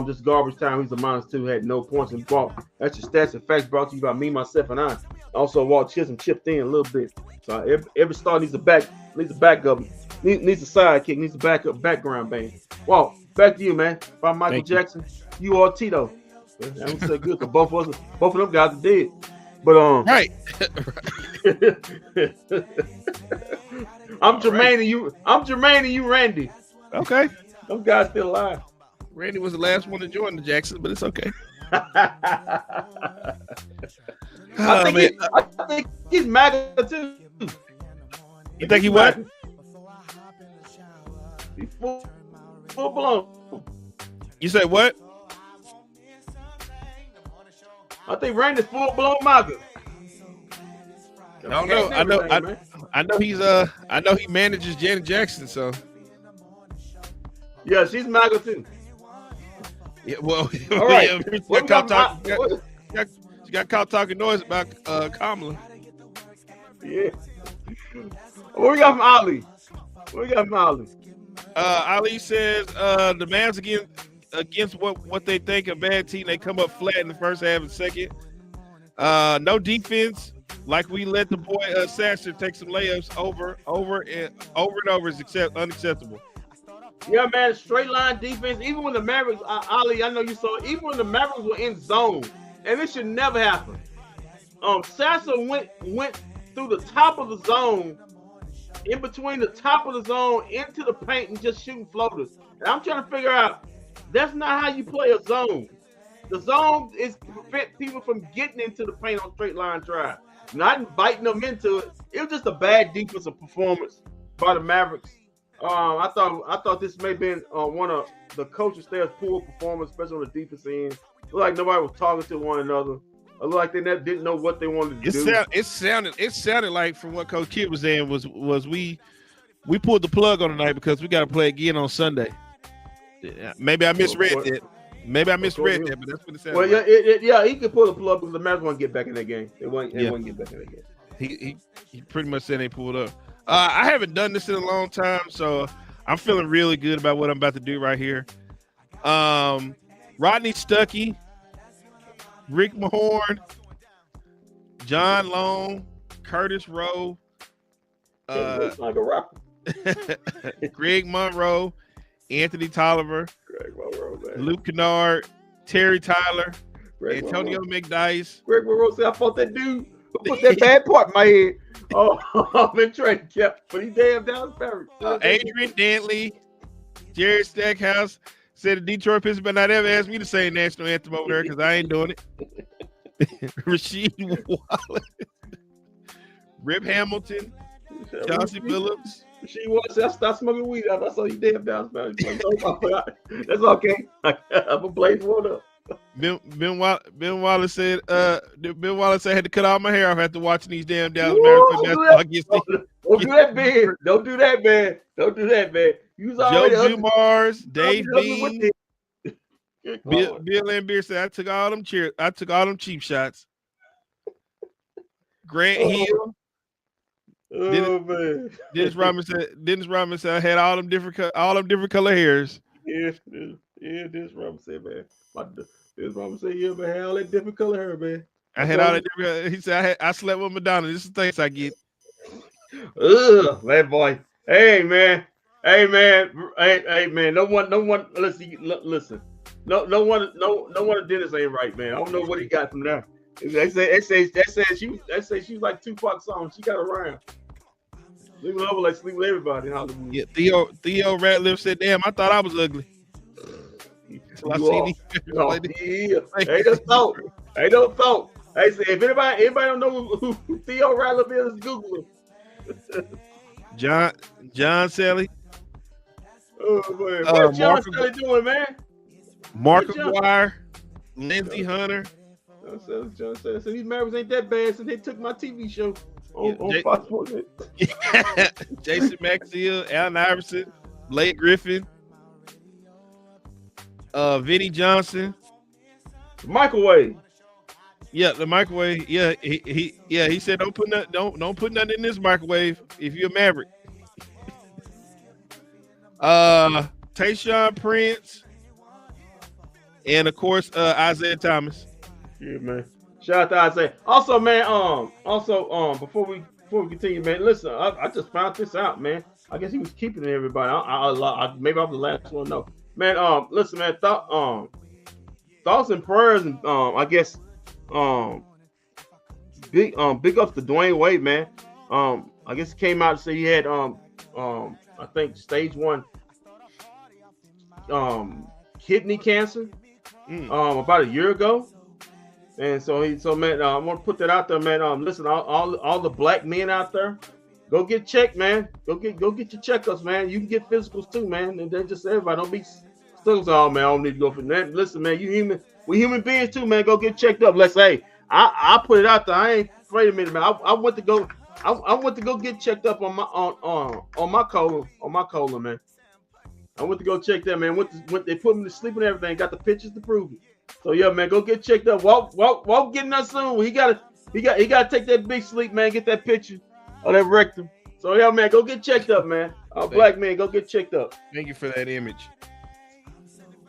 Just garbage time. He's a -2. Had no points in ball. That's your stats and facts brought to you by me, myself, and I. Also, Walt Chisholm chipped in a little bit. So every star needs a backup. Needs a sidekick. Needs a background band. Walt, back to you, man. By Michael Jackson. You are Tito. That was so good because both of them guys are dead. But right. I'm Jermaine and you Randy. Okay. Those guys still alive. Randy was the last one to join the Jacksons, but it's okay. I think he's MAGA too. You think he what? He's full blown. You say what? I think Randy's full blown MAGA. I know he manages Janet Jackson, so yeah, she's MAGA too. Yeah, well, all right. She got caught talking noise about Kamala. Yeah. What we got from Ali? Ali says the Mavs against what they think a bad team, they come up flat in the first half and second. No defense, like we let the boy Sasser take some layups over and over is unacceptable. Yeah, man, straight line defense. Even when the Mavericks, Ali, I know you saw it. Even when the Mavericks were in zone, and this should never happen. Sasser went through the top of the zone, in between the top of the zone into the paint and just shooting floaters. And I'm trying to figure out, that's not how you play a zone. The zone is to prevent people from getting into the paint on straight line drive, not inviting them into it. It was just a bad defensive performance by the Mavericks. I thought this may have been one of the coaching staff's poor performance, especially on the defensive end. It looked like nobody was talking to one another. It looked like they didn't know what they wanted to do. It sounded like, from what Coach Kidd was saying, was we pulled the plug on the night because we got to play again on Sunday. Maybe I misread that. But that's what it sounded like. Yeah, he could pull the plug because the Mavericks want to get back in that game. They want to get back in that game. He pretty much said they pulled up. I haven't done this in a long time, so I'm feeling really good about what I'm about to do right here. Rodney Stuckey, Rick Mahorn, John Long, Curtis Rowe, Greg Monroe, Anthony Tolliver, Luke Kennard, Terry Tyler, Antonio McDice. Greg Monroe said, I fought that dude who put that bad part in my head. I'm in trade cap, but he damn Dallas Mavericks. Adrian Dantley, Jared Stackhouse said the Detroit Pistons better not ever ask me to say national anthem over there because I ain't doing it. Rasheed Wallace, Rip Hamilton, Chauncey Billups. Rasheed Wallace said, I stopped smoking weed. I saw you damn Dallas Mavericks. That's okay. I'm gonna play for it up. Ben Wallace said I had to cut all my hair off after watching these damn Dallas Mavericks play basketball against Don't do that, man. Don't do that, man. Don't do that, man. You was Joe already ugly. Dumars, Dave Ugly with Bean, it. Good Bill Lord. Lambier said I took all them cheap shots. Grant Oh. Hill, Oh man. Dennis Rodman said I had all them different color hairs. Yeah, this Robert said, man. This Robert said, yeah, man, had all that different color hair, man. I had all that different. He said I slept with Madonna. This is the things I get. Ugh, that boy. Hey man. No one. Listen. No one of Dennis ain't right, man. I don't know what he got from there. They say she was like Tupac song. She got around. Sleeping over like sleep with everybody in Hollywood. Yeah, Theo Ratliff said, "Damn, I thought I was ugly." So I see these like this. Ain't no thought. Ain't no thought. Hey, say if anybody don't know who Theo Ratliff is, Google him. John Sally. Oh man, what John Sally doing, man? Mark McGuire, Lindsey Hunter. John Sally said these Mavericks ain't that bad since they took my TV show on Fox Sports. Jason Maxill, Allen Iverson, Blake Griffin, Vinnie Johnson, microwave. Yeah, the microwave. Yeah, he said don't put nothing in this microwave if you're a Maverick. Tayshaun Prince, and of course Isaiah Thomas. Yeah, man. Shout out to Isaiah. Also, man. Before we continue, man. Listen, I just found this out, man. I guess he was keeping everybody. Maybe I'm the last one. No, man. Listen, man. Thoughts and prayers, and I guess big ups to Dwayne Wade, man. I guess he came out and said he had I think stage 1 kidney cancer about a year ago. And so man, I want to put that out there, man. Listen, all the black men out there, go get checked, man. Go get your checkups, man. You can get physicals too, man. And then just everybody don't be stuck. Oh man, I don't need to go for that. Listen, man, we human beings too, man. Go get checked up. Let's say I put it out there. I ain't afraid of it, man. I went to go get checked up on my colon, man. I went to go check that, man. They put me to sleep and everything. Got the pictures to prove it. So yeah, man, go get checked up. Walk getting us soon. He gotta take that big sleep, man. Get that picture of that rectum. So yeah, man, go get checked up, man. Black man, go get checked up. Thank you for that image.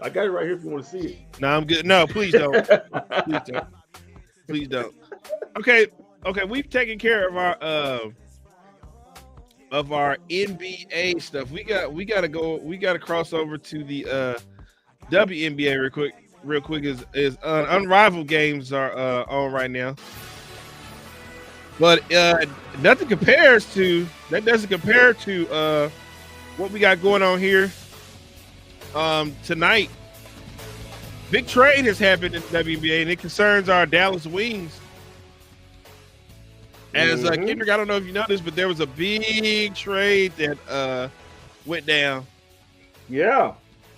I got it right here if you want to see it. No, I'm good. No, please don't. Please don't. Okay, we've taken care of our NBA stuff. We gotta cross over to the WNBA real quick is unrivaled games are on right now, but that doesn't compare to what we got going on here tonight. Big trade has happened in the WNBA, and it concerns our Dallas Wings. As Kendrick, I don't know if you know this, but there was a big trade that went down. Yeah,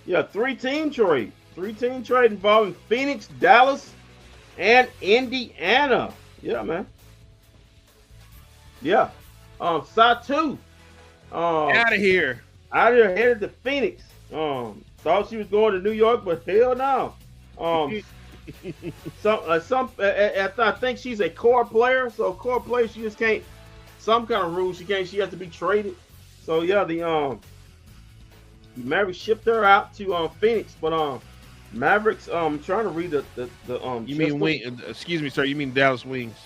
3-team trade. 3-team trade involving Phoenix, Dallas, and Indiana. Yeah, man. Yeah. Satu. Out of here. Headed to Phoenix. Thought she was going to New York, but hell no. I think she's a core player. So a core player, she just can't. Some kind of rule she can't. She has to be traded. So yeah, the Mavericks shipped her out to Phoenix, but Mavericks. I'm trying to read the You mean wing? Excuse me, sir. You mean Dallas Wings?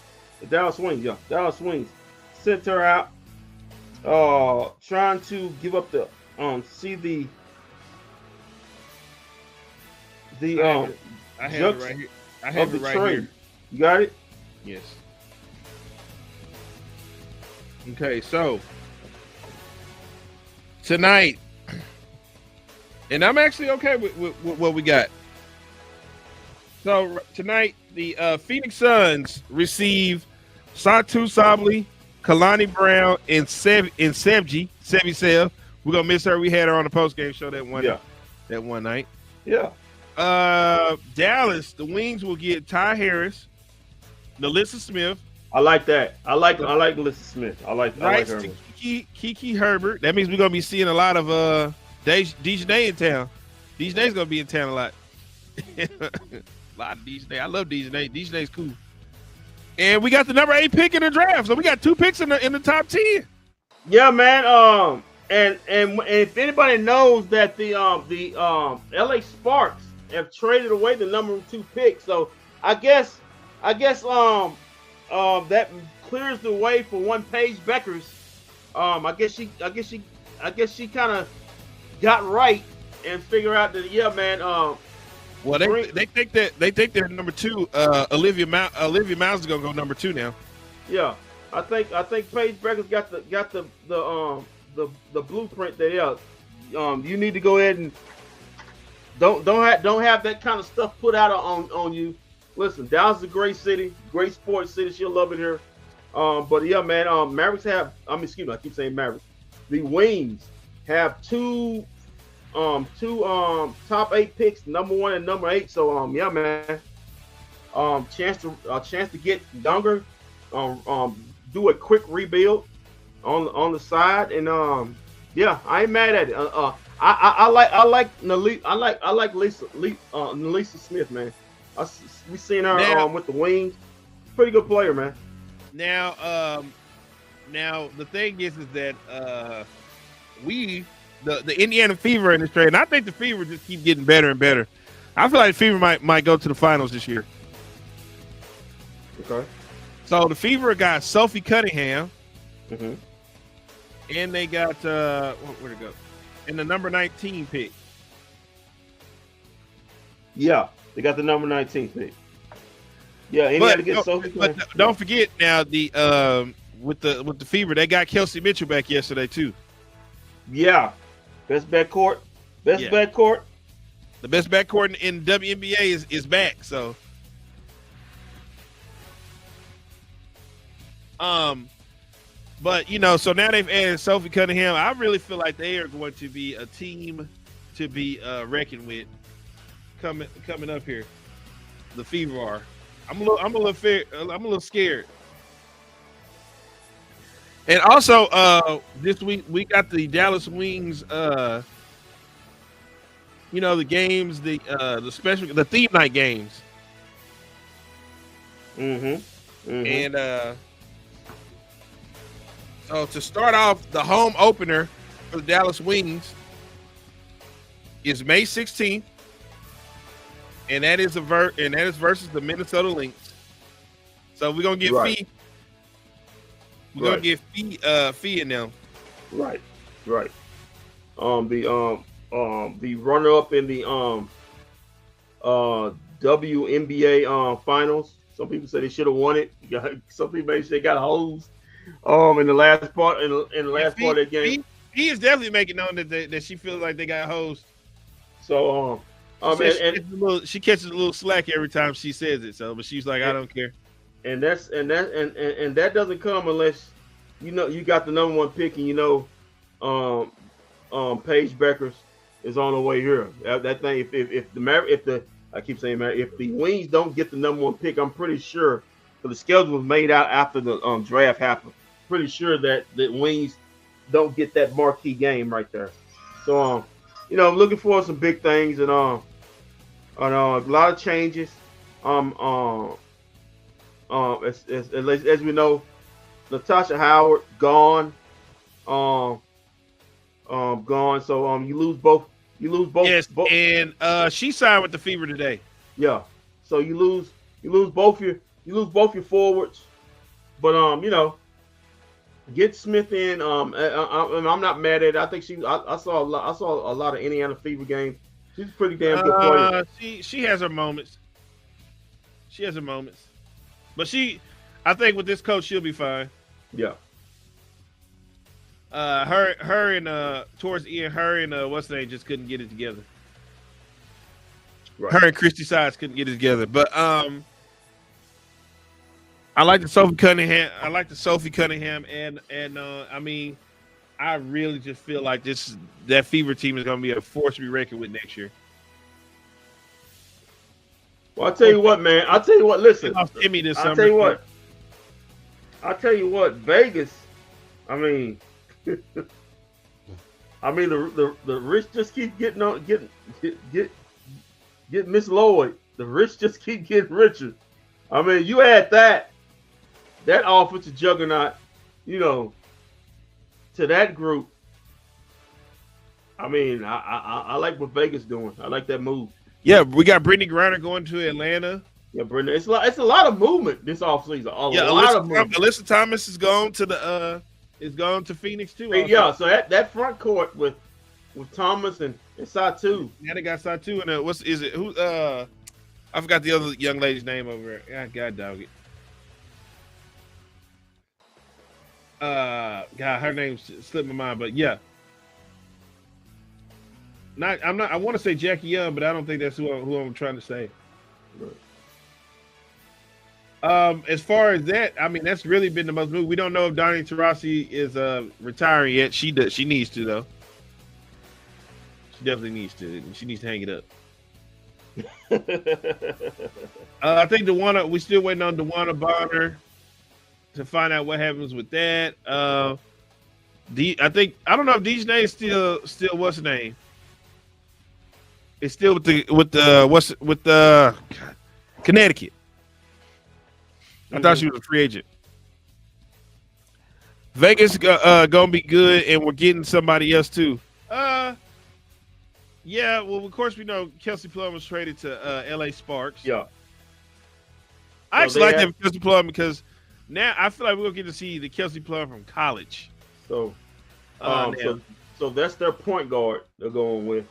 The Dallas Wings, yeah. Dallas Wings sent her out. Trying to give up the see the I have it right here. I have it right here. You got it? Yes. Okay, so tonight, and I'm actually okay with what we got. So tonight, the Phoenix Suns receive Satu Sabally, Kalani Brown, and Sevi Sev. We're gonna miss her. We had her on the post game show that one night. Yeah. Dallas, the Wings will get Ty Harris, Nelissa Smith, I like that. I like Melissa Smith. I like rights her. to Kiki Herbert. That means we're gonna be seeing a lot of Dejanay in town. Dejanay's gonna be in town a lot. A lot of Dejanay. I love Dejanay. Dejanay's cool. And we got the number 8 pick in the draft, so we got 2 picks in the top 10. Yeah, man. And if anybody knows that the LA Sparks have traded away the number 2 pick, so I guess that clears the way for one Paige Beckers. I guess she kind of got right and figure out that man. Well, they think that number 2, Olivia Miles is gonna go number 2 now. Yeah, I think Paige Beckers got the blueprint there. You need to go ahead and don't have that kind of stuff put out on you. Listen, Dallas is a great city, great sports city. She'll love it here. But yeah, man, Mavericks have. Excuse me, I keep saying Mavericks. The Wings have two top 8 picks, number 1 and number 8. So yeah, man, chance to get younger, do a quick rebuild on the side, and yeah, I ain't mad at it. I like Nelissa Smith, man. We seen her now, with the Wings. Pretty good player, man. Now the thing is that the Indiana Fever in this trade, and I think the Fever just keep getting better and better. I feel like the Fever might go to the finals this year. Okay. So the Fever got Sophie Cunningham, Mm-hmm. and they got where'd it go? And the number 19 pick. Yeah, they got the number 19 pick. Yeah, Indiana get Sophie. But don't forget now the with the Fever, they got Kelsey Mitchell back yesterday too. Yeah, best backcourt. Backcourt. The best backcourt in WNBA is back. So, but so now they've added Sophie Cunningham. I really feel like they are going to be a team to be reckoned with coming up here. The Fever are. I'm a little scared. And also, this week we got the Dallas Wings. The games, the theme night games. Mm-hmm. And so to start off, the home opener for the Dallas Wings is May 16th, and that is versus the Minnesota Lynx. So we're gonna get Fee. We're gonna get Fee in them. Right. The runner up in the WNBA finals. Some people say they should have won it. Some people say they got hosed in the last part of the game. He is definitely making known that she feels like they got hosed. So she catches a little slack every time she says it. So, but she's like, I don't care. And that doesn't come unless you got the number 1 pick, and Paige Beckers is on the way here. That thing, if the Wings don't get the number 1 pick, I'm pretty sure, because the schedule was made out after the draft happened. Pretty sure that the Wings don't get that marquee game right there. So I'm looking for some big things and a lot of changes. As we know, Natasha Howard gone. Gone. So you lose both. Yes, and she signed with the Fever today. Yeah. So you lose both your forwards, but get Smith in. I'm not mad at it. I think I saw a lot of Indiana Fever games. She's a pretty damn good player. She has her moments. But I think with this coach, she'll be fine. Yeah. Her and towards the end, what's the name just couldn't get it together. Right. Her and Christy Sides couldn't get it together. But I like the Sophie Cunningham. And I really just feel like that Fever team is going to be a force to be reckoned with next year. Well, I'll tell you what, man. I'll tell you what. Listen, Lost Timmy this summer. I'll tell you what. I'll tell you what. Vegas. I mean, the rich just keep getting on, get Miss Lloyd. The rich just keep getting richer. I mean, you add that offensive juggernaut, to that group. I mean, I like what Vegas doing. I like that move. Yeah, we got Brittany Griner going to Atlanta. Yeah, Brittany, it's a lot of movement this offseason. Alyssa Thomas is going to Phoenix too. Also. Yeah, so that front court with Thomas and Satu. Now they got Satu and I forgot the other young lady's name over there. God dog it. God, her name slipped my mind, but yeah. I want to say Jackie Young, but I don't think that's who I'm trying to say. As far as that, I mean, that's really been the most move. We don't know if Donnie Taurasi is retiring yet. She needs to though. She definitely needs to. She needs to hang it up. I think we still waiting on DeWanna Bonner to find out what happens with that. I don't know if DJ's still what's the name? It's still with Connecticut. I thought she was a free agent. Vegas gonna be good, and we're getting somebody else too. Yeah. Well, of course we know Kelsey Plum was traded to LA Sparks. Yeah. I actually like that Kelsey Plum because now I feel like we're gonna get to see the Kelsey Plum from college. So that's their point guard they're going with.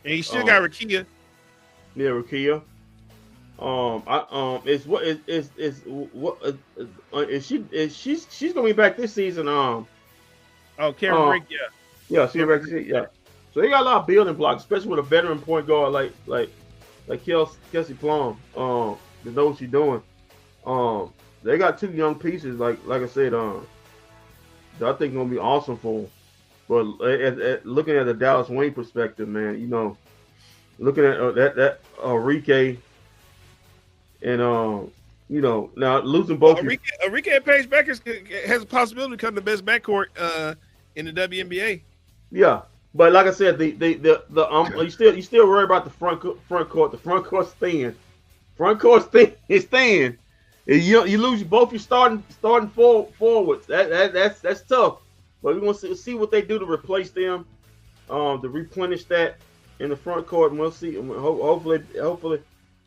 And he still got Rakia. Yeah, Rakia. She's gonna be back this season. Karen Brink, yeah. Yeah, she's back this season, yeah. So they got a lot of building blocks, especially with a veteran point guard like Kelsey Plum. That knows what she's doing. They got two young pieces, like I said, that I think gonna be awesome for them. But looking at the Dallas Wayne perspective, man, looking at that Enrique and now losing both. Enrique and Paige Becker has a possibility to become the best backcourt in the WNBA. Yeah, but like I said, you still worry about the front court. The front court's thin. Front court's thin. It's thin. You lose both your starting forwards. That's tough. But we want to see what they do to replace them, to replenish that in the front court, and we'll see. Hopefully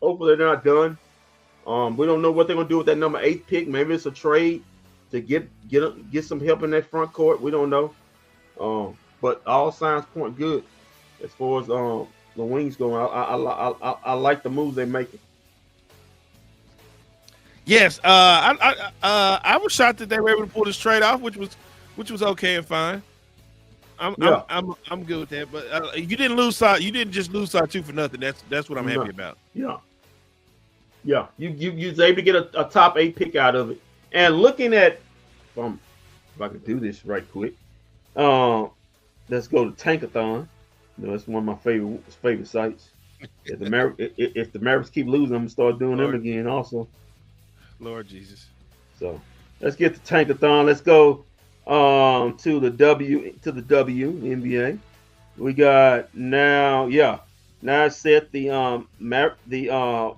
they're not done. We don't know what they're gonna do with that number 8 pick. Maybe it's a trade to get some help in that front court. We don't know. But all signs point good as far as the Wings go. I like the moves they're making. Yes, I was shocked that they were able to pull this trade off, which was okay and fine. I'm good with that. But you didn't lose Satu. You didn't just lose Satu for nothing. That's what I'm happy about. Yeah. You was able to get a top 8 pick out of it. And looking at, if I can do this right quick, let's go to Tankathon. That's one of my favorite sites. If the Mavericks keep losing, I'm gonna start doing them again also. Lord Jesus. So let's get to Tankathon. Let's go to the NBA. We got now set the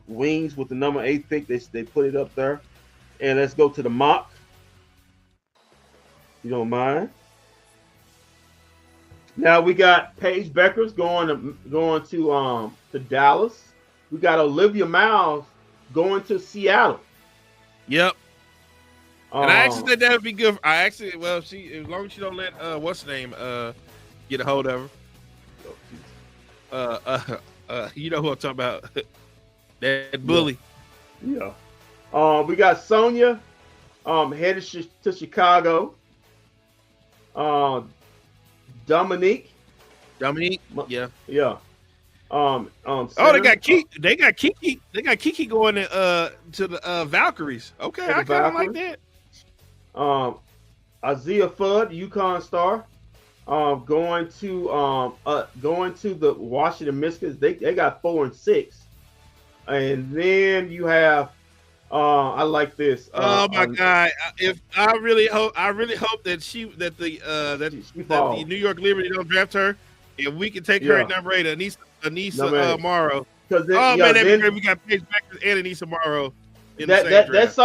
Wings with the number 8 pick. They put it up there. And let's go to the mock. You don't mind? Now we got Paige Beckers going to Dallas. We got Olivia Miles going to Seattle. Yep. And I actually said that would be good. As long as she don't let what's the name get a hold of her. You know who I'm talking about? That bully. Yeah. We got Sonia headed to Chicago. Dominique. Yeah. Yeah. They got Kiki. They got Kiki going to the Valkyries. Okay, I kind of like that. Isaiah Fudd, UConn star, going to the Washington Mystics. They got 4 and 6. And then you have I like this. Oh my God! If I really hope that She the New York Liberty don't draft her, and we can take her at number 8, Anissa Morrow. Because man, that'd be great. We got Paige Beckers and Anissa Morrow in the same draft.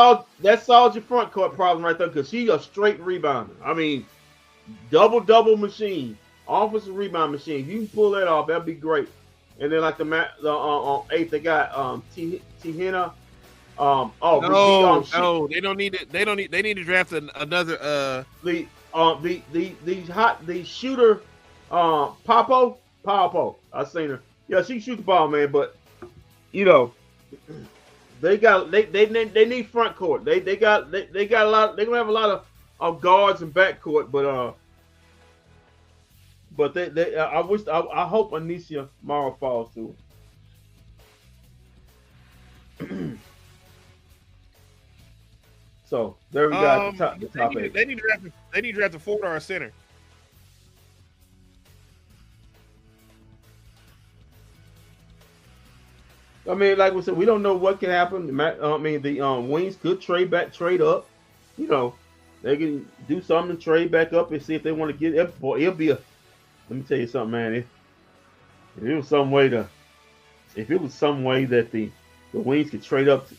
That solves your front court problem right there. Because she's a straight rebounder. I mean, double machine, offensive rebound machine. If you can pull that off, that'd be great. And then like the 8th, they got Tihina. No, they don't need it. They need to draft another. The shooter, Papo. I seen her. Yeah, she shoots the ball, man. But you know, they need front court. They got a lot. They're gonna have a lot of guards and back court, but I hope Anissa Morrow falls to it. So there we got the top 8. They need to draft a forward or a center. I mean, like we said, we don't know what can happen. The Wings could trade up. You know, they can do something to trade back up and see if they want to get it. Boy, it'll be a. Let me tell you something, man. If it was some way that the Wings could trade up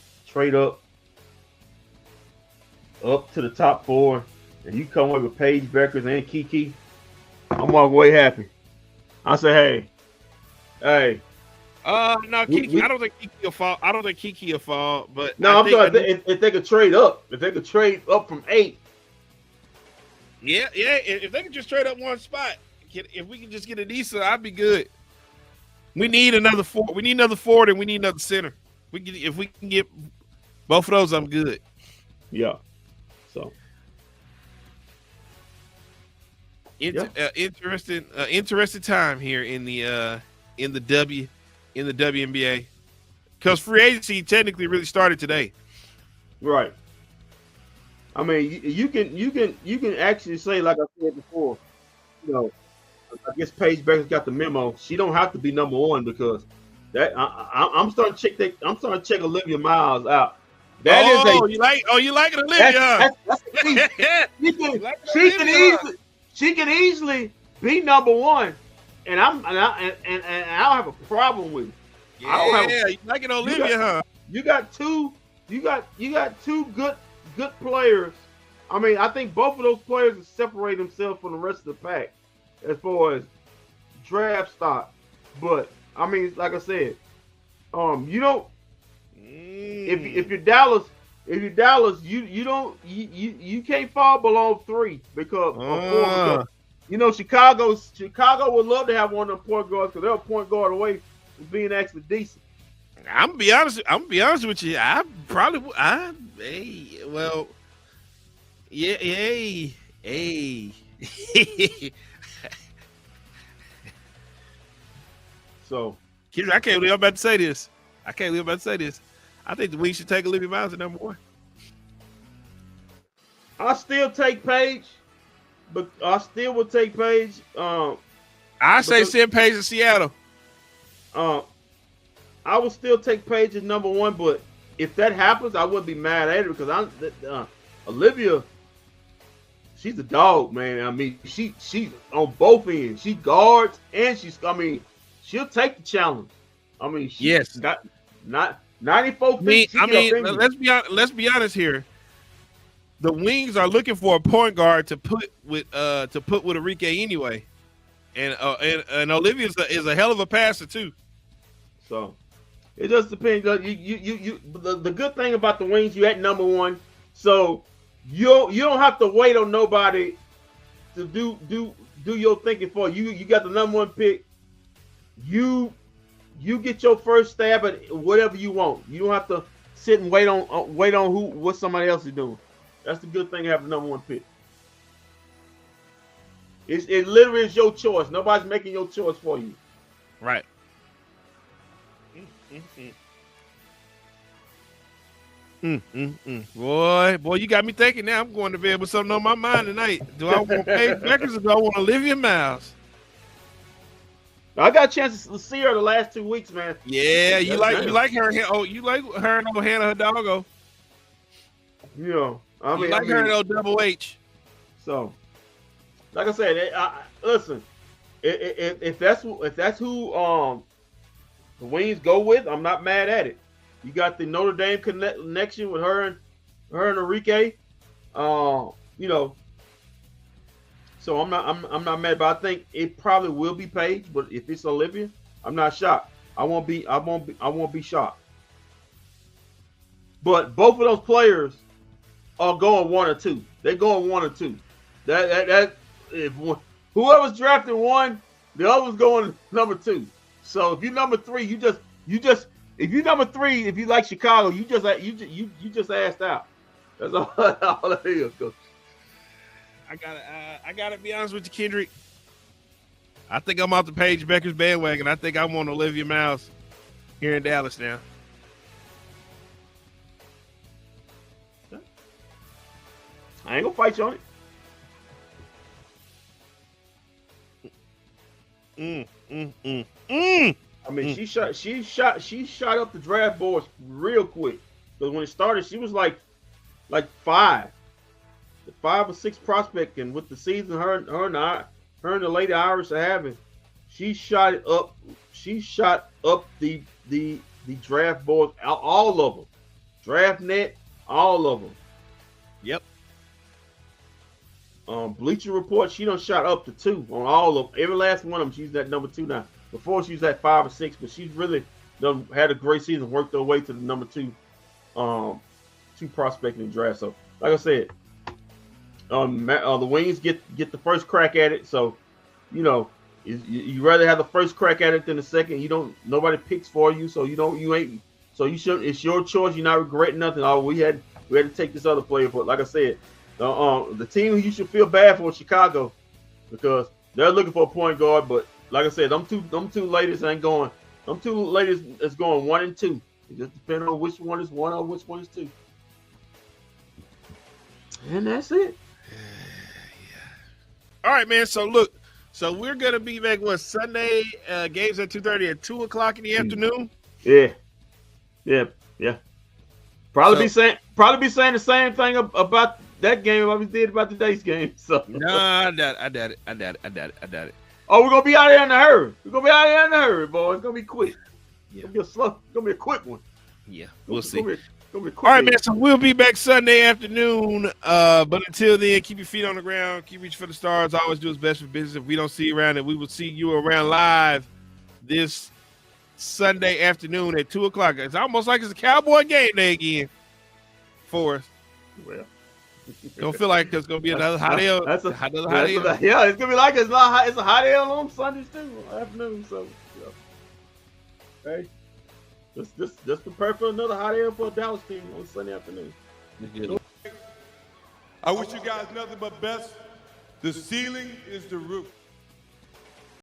to the top 4, and you come away with Paige Beckers and Kiki, I'm walking away happy. I say, hey. No, Kiki. I don't think Kiki will fall. But no, I'm sorry. If they could trade up, from 8. Yeah. If they could just trade up one spot, if we can just get Anissa, I'd be good. We need another 4. We need another forward, and we need another center. If we can get both of those, I'm good. Yeah. So. Interesting time here in the WNBA, because free agency technically really started today. Right. I mean, you can actually say, like I said before, you know, I guess Paige Beckers got the memo. She don't have to be number 1 because that I'm starting to check Olivia Miles out. You like it, Olivia? She can easily be number 1, and I don't have a problem with it. You like it, Olivia, huh? You got two good players. I mean, I think both of those players will separate themselves from the rest of the pack as far as draft stock. But I mean, like I said, you don't. If you're Dallas, you can't fall below 3 because of 4. You know, Chicago would love to have one of them point guards because they're a point guard away from being actually decent. I'm gonna be honest with you. I probably So I can't believe I'm about to say this. I think the Wings should take Olivia Miles at number 1. I still take Paige, but I still would take Paige. I say send Paige to Seattle. I would still take Paige as number 1, but if that happens, I wouldn't be mad at her because Olivia, she's a dog, man. I mean, she's on both ends. She guards and she'll take the challenge. I mean, yes, got not 94 feet. Let's be honest here. The Wings are looking for a point guard to put with Enrique anyway, and Olivia is a hell of a passer too. So it just depends. The good thing about the Wings, you at number 1, so you don't have to wait on nobody to do your thinking for you. You got the number 1 pick. You get your first stab at whatever you want. You don't have to sit and wait on what somebody else is doing. That's the good thing of having the number 1 pick. It literally is your choice. Nobody's making your choice for you. Right. Boy, you got me thinking now. I'm going to bed with something on my mind tonight. Do I want Paige Beckers or do I want Olivia Miles? I got a chance to see her the last 2 weeks, man. Yeah, you like her. Oh, you like her and old Hannah Hidalgo. You know, I mean, her and old Double H. So, like I said, listen, if that's who the Wings go with, I'm not mad at it. You got the Notre Dame connection with her and Enrique. You know, so I'm not mad, but I think it probably will be Paige. But if it's Olivia, I'm not shocked. I won't be shocked. But both of those players are going 1 or 2. They're going 1 or 2. That if whoever's drafting 1, the other's going number 2. So if you're number 3, you just if you're number 3, if you like Chicago, you just asked out. That's all that is. I gotta be honest with you, Kendrick. I think I'm off the Paige Becker's bandwagon. I think I want Olivia Miles here in Dallas now. I ain't gonna fight you on it. I mean, she shot up the draft boards real quick. Because when it started, she was like 5 or 6 prospect, and with the season her and the Lady Irish are having, she shot it up. She shot up the draft boards, all of them, draft net, all of them. Yep. Bleacher Report, she done shot up to 2 on all of them. Every last one of them. She's at number 2 now. Before she was at 5 or 6, but she's really done had a great season, worked her way to the number 2 prospect in the draft. So, like I said, the Wings get the first crack at it. So, you know, you rather have the first crack at it than the second. Nobody picks for you, so you ain't. So you should. It's your choice. You're not regretting nothing. Oh, we had to take this other player, but like I said, the team you should feel bad for is Chicago, because they're looking for a point guard. But like I said, them two ladies ain't going. Them 2 ladies is going 1 and 2. It just depends on which one is 1 or which one is 2. And that's it. All right, man. So look, we're gonna be back Sunday. Games at 2:30 at 2:00 in the afternoon. Yeah. Probably be saying the same thing about that game I did about today's game. So no, I doubt it. Oh, we're gonna be out here in a hurry. Boy. It's gonna be quick. Yeah. It's gonna be a quick one. Yeah, we'll see. Gonna be a quick All right, one. man. So we'll be back Sunday afternoon. But until then, keep your feet on the ground. Keep reaching for the stars. Always do what's best for business. If we don't see you around, and we will see you around live this Sunday afternoon at 2:00. It's almost like it's a Cowboy game day again for us. Well, don't feel like it's gonna be another hot ale. Yeah, it's gonna be like it's a hot ale on Sundays too, afternoon. So, yeah. Hey, just prepare for another hot ale for a Dallas team on Sunday afternoon. I wish you guys nothing but best. The ceiling is the roof.